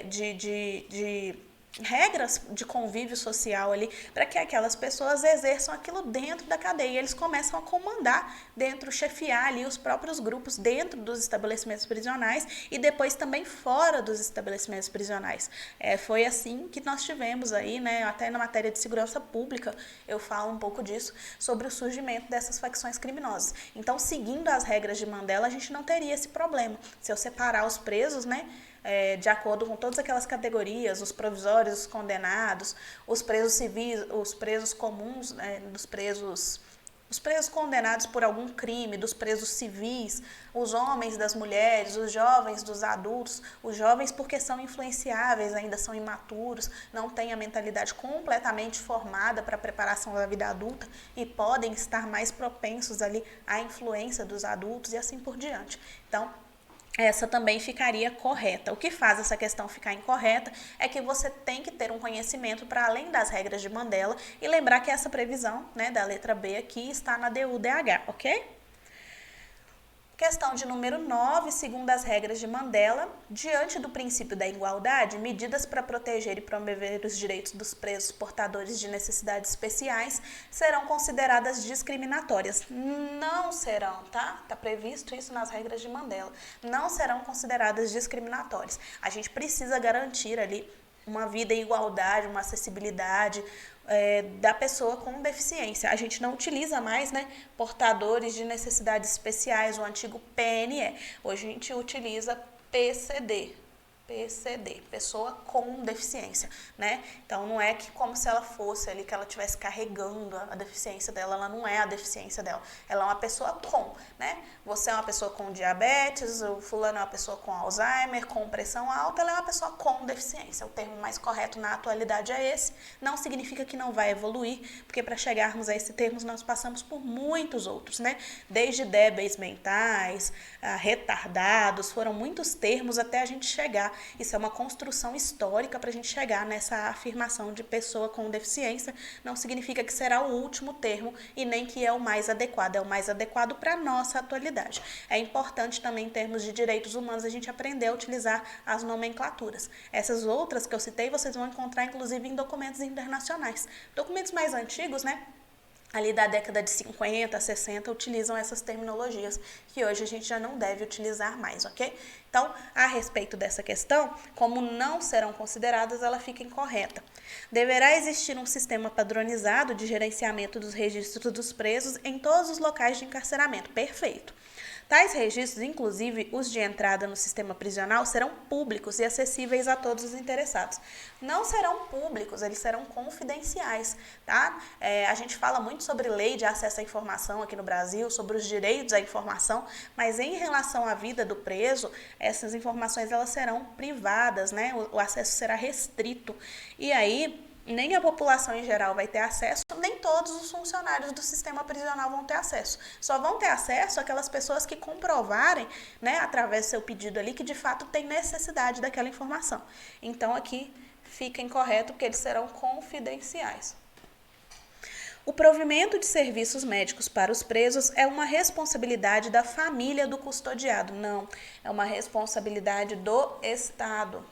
de regras de convívio social ali, para que aquelas pessoas exerçam aquilo dentro da cadeia. E eles começam a comandar dentro, chefiar ali os próprios grupos dentro dos estabelecimentos prisionais e depois também fora dos estabelecimentos prisionais. Foi assim que nós tivemos aí, né, até na matéria de segurança pública, eu falo um pouco disso, sobre o surgimento dessas facções criminosas. Então, seguindo as regras de Mandela, a gente não teria esse problema. Se eu separar os presos, né, de acordo com todas aquelas categorias, os provisórios, os condenados, os presos civis, os presos comuns, os presos condenados por algum crime, dos presos civis, os homens das mulheres, os jovens dos adultos, os jovens porque são influenciáveis, ainda são imaturos, não têm a mentalidade completamente formada para a preparação da vida adulta e podem estar mais propensos ali à influência dos adultos e assim por diante. Então, essa também ficaria correta. O que faz essa questão ficar incorreta é que você tem que ter um conhecimento para além das regras de Mandela e lembrar que essa previsão, né, da letra B aqui está na DU/DH, ok? Questão de número 9, segundo as regras de Mandela, diante do princípio da igualdade, medidas para proteger e promover os direitos dos presos portadores de necessidades especiais serão consideradas discriminatórias. Não serão, tá? Está previsto isso nas regras de Mandela. Não serão consideradas discriminatórias. A gente precisa garantir ali uma vida em igualdade, uma acessibilidade da pessoa com deficiência. A gente não utiliza mais, né, portadores de necessidades especiais, o antigo PNE. Hoje a gente utiliza PCD, pessoa com deficiência, né? Então não é que como se ela fosse ali, que ela estivesse carregando a deficiência dela, ela não é a deficiência dela, ela é uma pessoa com, né? Você é uma pessoa com diabetes, o fulano é uma pessoa com Alzheimer, com pressão alta, ela é uma pessoa com deficiência. O termo mais correto na atualidade é esse, não significa que não vai evoluir, porque para chegarmos a esse termo nós passamos por muitos outros, né? Desde débeis mentais, retardados, foram muitos termos até a gente chegar. Isso é uma construção histórica para a gente chegar nessa afirmação de pessoa com deficiência. Não significa que será o último termo e nem que é o mais adequado. É o mais adequado para a nossa atualidade. É importante também, em termos de direitos humanos, a gente aprender a utilizar as nomenclaturas. Essas outras que eu citei, vocês vão encontrar, inclusive, em documentos internacionais. Documentos mais antigos, né? Ali da década de 50, 60, utilizam essas terminologias que hoje a gente já não deve utilizar mais, ok? Então, a respeito dessa questão, como não serão consideradas, ela fica incorreta. Deverá existir um sistema padronizado de gerenciamento dos registros dos presos em todos os locais de encarceramento. Perfeito. Tais registros, inclusive os de entrada no sistema prisional, serão públicos e acessíveis a todos os interessados. Não serão públicos, eles serão confidenciais, tá? A gente fala muito sobre lei de acesso à informação aqui no Brasil, sobre os direitos à informação, mas em relação à vida do preso, essas informações elas serão privadas, né? O acesso será restrito. E aí, nem a população em geral vai ter acesso, nem todos os funcionários do sistema prisional vão ter acesso. Só vão ter acesso aquelas pessoas que comprovarem, né, através do seu pedido ali, que de fato tem necessidade daquela informação. Então aqui fica incorreto porque eles serão confidenciais. O provimento de serviços médicos para os presos é uma responsabilidade da família do custodiado. Não, é uma responsabilidade do Estado.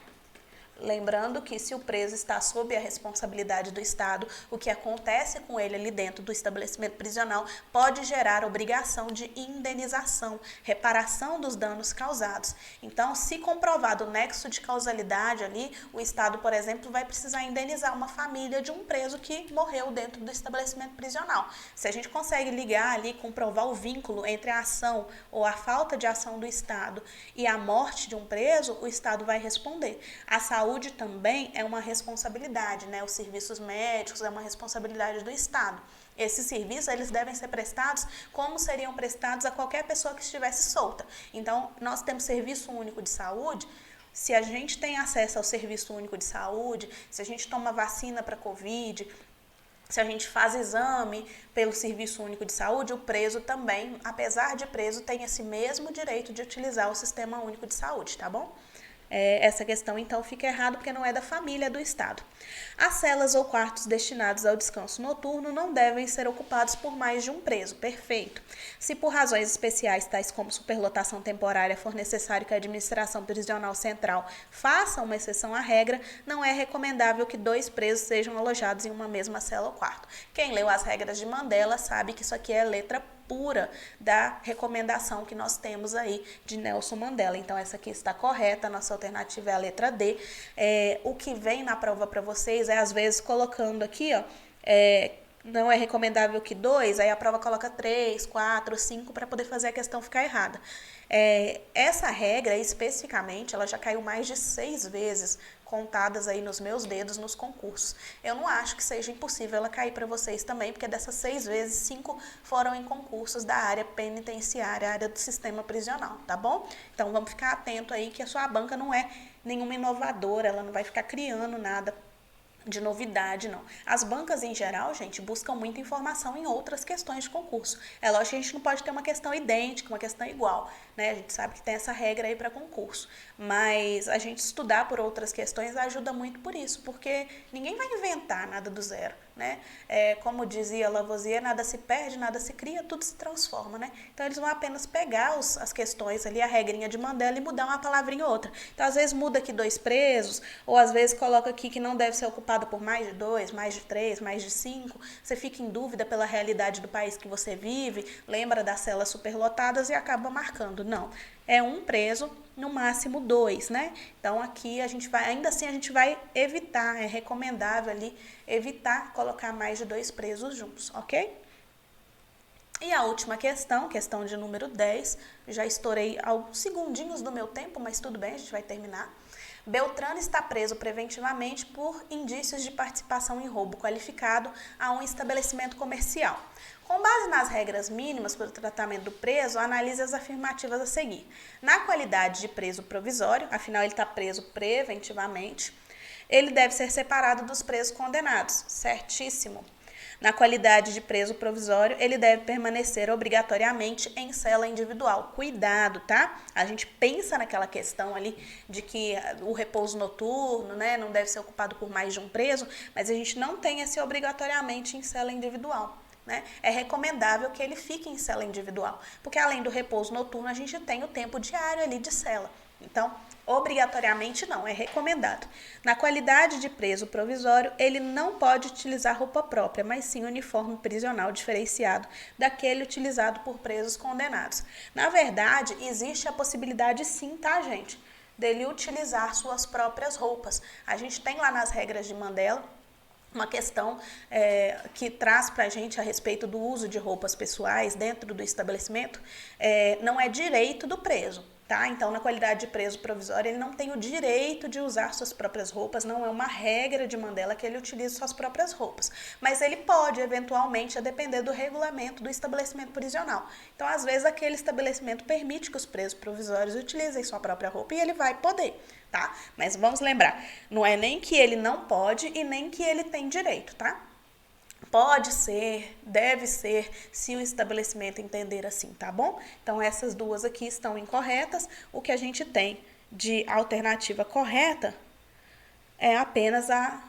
Lembrando que se o preso está sob a responsabilidade do Estado, o que acontece com ele ali dentro do estabelecimento prisional pode gerar obrigação de indenização, reparação dos danos causados. Então, se comprovado o nexo de causalidade ali, o Estado, por exemplo, vai precisar indenizar uma família de um preso que morreu dentro do estabelecimento prisional. Se a gente consegue ligar ali, comprovar o vínculo entre a ação ou a falta de ação do Estado e a morte de um preso, o Estado vai responder. A saúde também é uma responsabilidade, né? Os serviços médicos é uma responsabilidade do Estado. Esses serviços, eles devem ser prestados como seriam prestados a qualquer pessoa que estivesse solta. Então, nós temos Serviço Único de Saúde. Se a gente tem acesso ao Serviço Único de Saúde, se a gente toma vacina para Covid, se a gente faz exame pelo Serviço Único de Saúde, o preso também, apesar de preso, tem esse mesmo direito de utilizar o Sistema Único de Saúde, tá bom? Essa questão, então, fica errado porque não é da família, é do Estado. As celas ou quartos destinados ao descanso noturno não devem ser ocupados por mais de um preso. Perfeito. Se por razões especiais, tais como superlotação temporária, for necessário que a administração prisional central faça uma exceção à regra, não é recomendável que 2 presos sejam alojados em uma mesma cela ou quarto. Quem leu as regras de Mandela sabe que isso aqui é letra pura da recomendação que nós temos aí de Nelson Mandela. Então, essa aqui está correta, a nossa alternativa é a letra D. O que vem na prova para vocês é, às vezes, colocando aqui, ó, não é recomendável que 2, aí a prova coloca 3, 4, 5 para poder fazer a questão ficar errada. Essa regra, especificamente, ela já caiu mais de 6 vezes, contadas aí nos meus dedos nos concursos. Eu não acho que seja impossível ela cair para vocês também, porque dessas 6 vezes, 5 foram em concursos da área penitenciária, área do sistema prisional, tá bom? Então, vamos ficar atento aí que a sua banca não é nenhuma inovadora, ela não vai ficar criando nada de novidade, não. As bancas, em geral, gente, buscam muita informação em outras questões de concurso. É lógico que a gente não pode ter uma questão idêntica, uma questão igual, né? A gente sabe que tem essa regra aí para concurso. Mas a gente estudar por outras questões ajuda muito por isso, porque ninguém vai inventar nada do zero, né? Como dizia Lavoisier, nada se perde, nada se cria, tudo se transforma, né? Então, eles vão apenas pegar as questões ali, a regrinha de Mandela e mudar uma palavrinha ou outra. Então, às vezes muda aqui 2 presos, ou às vezes coloca aqui que não deve ser ocupado por mais de 2, mais de 3, mais de 5, você fica em dúvida pela realidade do país que você vive, lembra das celas superlotadas e acaba marcando. Não, é 1 preso, no máximo 2, né? Então aqui a gente vai, ainda assim a gente vai evitar, é recomendável ali evitar colocar mais de 2 presos juntos, ok? E a última questão, questão de número 10, já estourei alguns segundinhos do meu tempo, mas tudo bem, a gente vai terminar. Beltrano está preso preventivamente por indícios de participação em roubo qualificado a um estabelecimento comercial. Com base nas regras mínimas para o tratamento do preso, analise as afirmativas a seguir. Na qualidade de preso provisório, afinal ele está preso preventivamente, ele deve ser separado dos presos condenados. Certíssimo. Na qualidade de preso provisório, ele deve permanecer obrigatoriamente em cela individual. Cuidado, tá? A gente pensa naquela questão ali de que o repouso noturno, né, não deve ser ocupado por mais de um preso, mas a gente não tem esse obrigatoriamente em cela individual, né? É recomendável que ele fique em cela individual, porque além do repouso noturno, a gente tem o tempo diário ali de cela. Então, obrigatoriamente não, é recomendado. Na qualidade de preso provisório, ele não pode utilizar roupa própria, mas sim uniforme prisional diferenciado daquele utilizado por presos condenados. Na verdade, existe a possibilidade sim, tá, gente, dele utilizar suas próprias roupas. A gente tem lá nas regras de Mandela uma questão que traz para a gente a respeito do uso de roupas pessoais dentro do estabelecimento, não é direito do preso. Tá? Então, na qualidade de preso provisório, ele não tem o direito de usar suas próprias roupas, não é uma regra de Mandela que ele utilize suas próprias roupas. Mas ele pode, eventualmente, a depender do regulamento do estabelecimento prisional. Então, às vezes, aquele estabelecimento permite que os presos provisórios utilizem sua própria roupa e ele vai poder, tá? Mas vamos lembrar, não é nem que ele não pode e nem que ele tem direito, tá? Pode ser, deve ser, se o estabelecimento entender assim, tá bom? Então, essas duas aqui estão incorretas. O que a gente tem de alternativa correta é apenas a...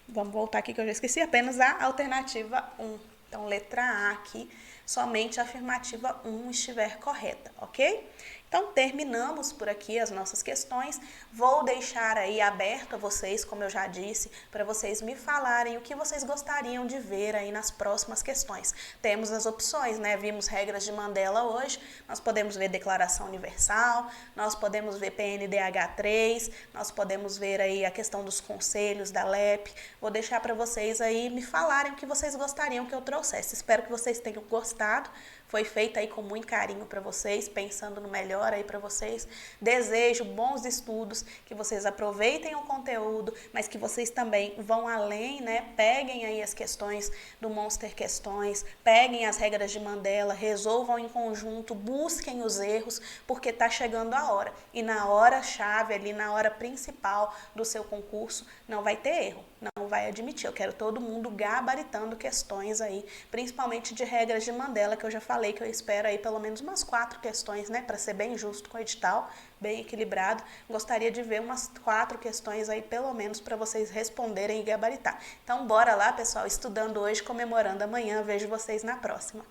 Vamos voltar aqui que eu já esqueci. Apenas a alternativa 1. Então, letra A aqui, somente a afirmativa 1 estiver correta, ok? Então, terminamos por aqui as nossas questões. Vou deixar aí aberto a vocês, como eu já disse, para vocês me falarem o que vocês gostariam de ver aí nas próximas questões. Temos as opções, né? Vimos regras de Mandela hoje, nós podemos ver Declaração Universal, nós podemos ver PNDH3, nós podemos ver aí a questão dos conselhos da LEP. Vou deixar para vocês aí me falarem o que vocês gostariam que eu trouxesse. Espero que vocês tenham gostado. Foi feita aí com muito carinho para vocês, pensando no melhor aí para vocês. Desejo bons estudos, que vocês aproveitem o conteúdo, mas que vocês também vão além, né? Peguem aí as questões do Monster Questões, peguem as regras de Mandela, resolvam em conjunto, busquem os erros, porque tá chegando a hora. E na hora-chave ali, na hora principal do seu concurso, não vai ter erro, não vai admitir. Eu quero todo mundo gabaritando questões aí, principalmente de regras de Mandela, que eu já falei que eu espero aí pelo menos umas 4 questões, né, para ser bem justo com o edital, bem equilibrado. Gostaria de ver umas 4 questões aí pelo menos para vocês responderem e gabaritar. Então bora lá, pessoal, estudando hoje, comemorando amanhã. Vejo vocês na próxima.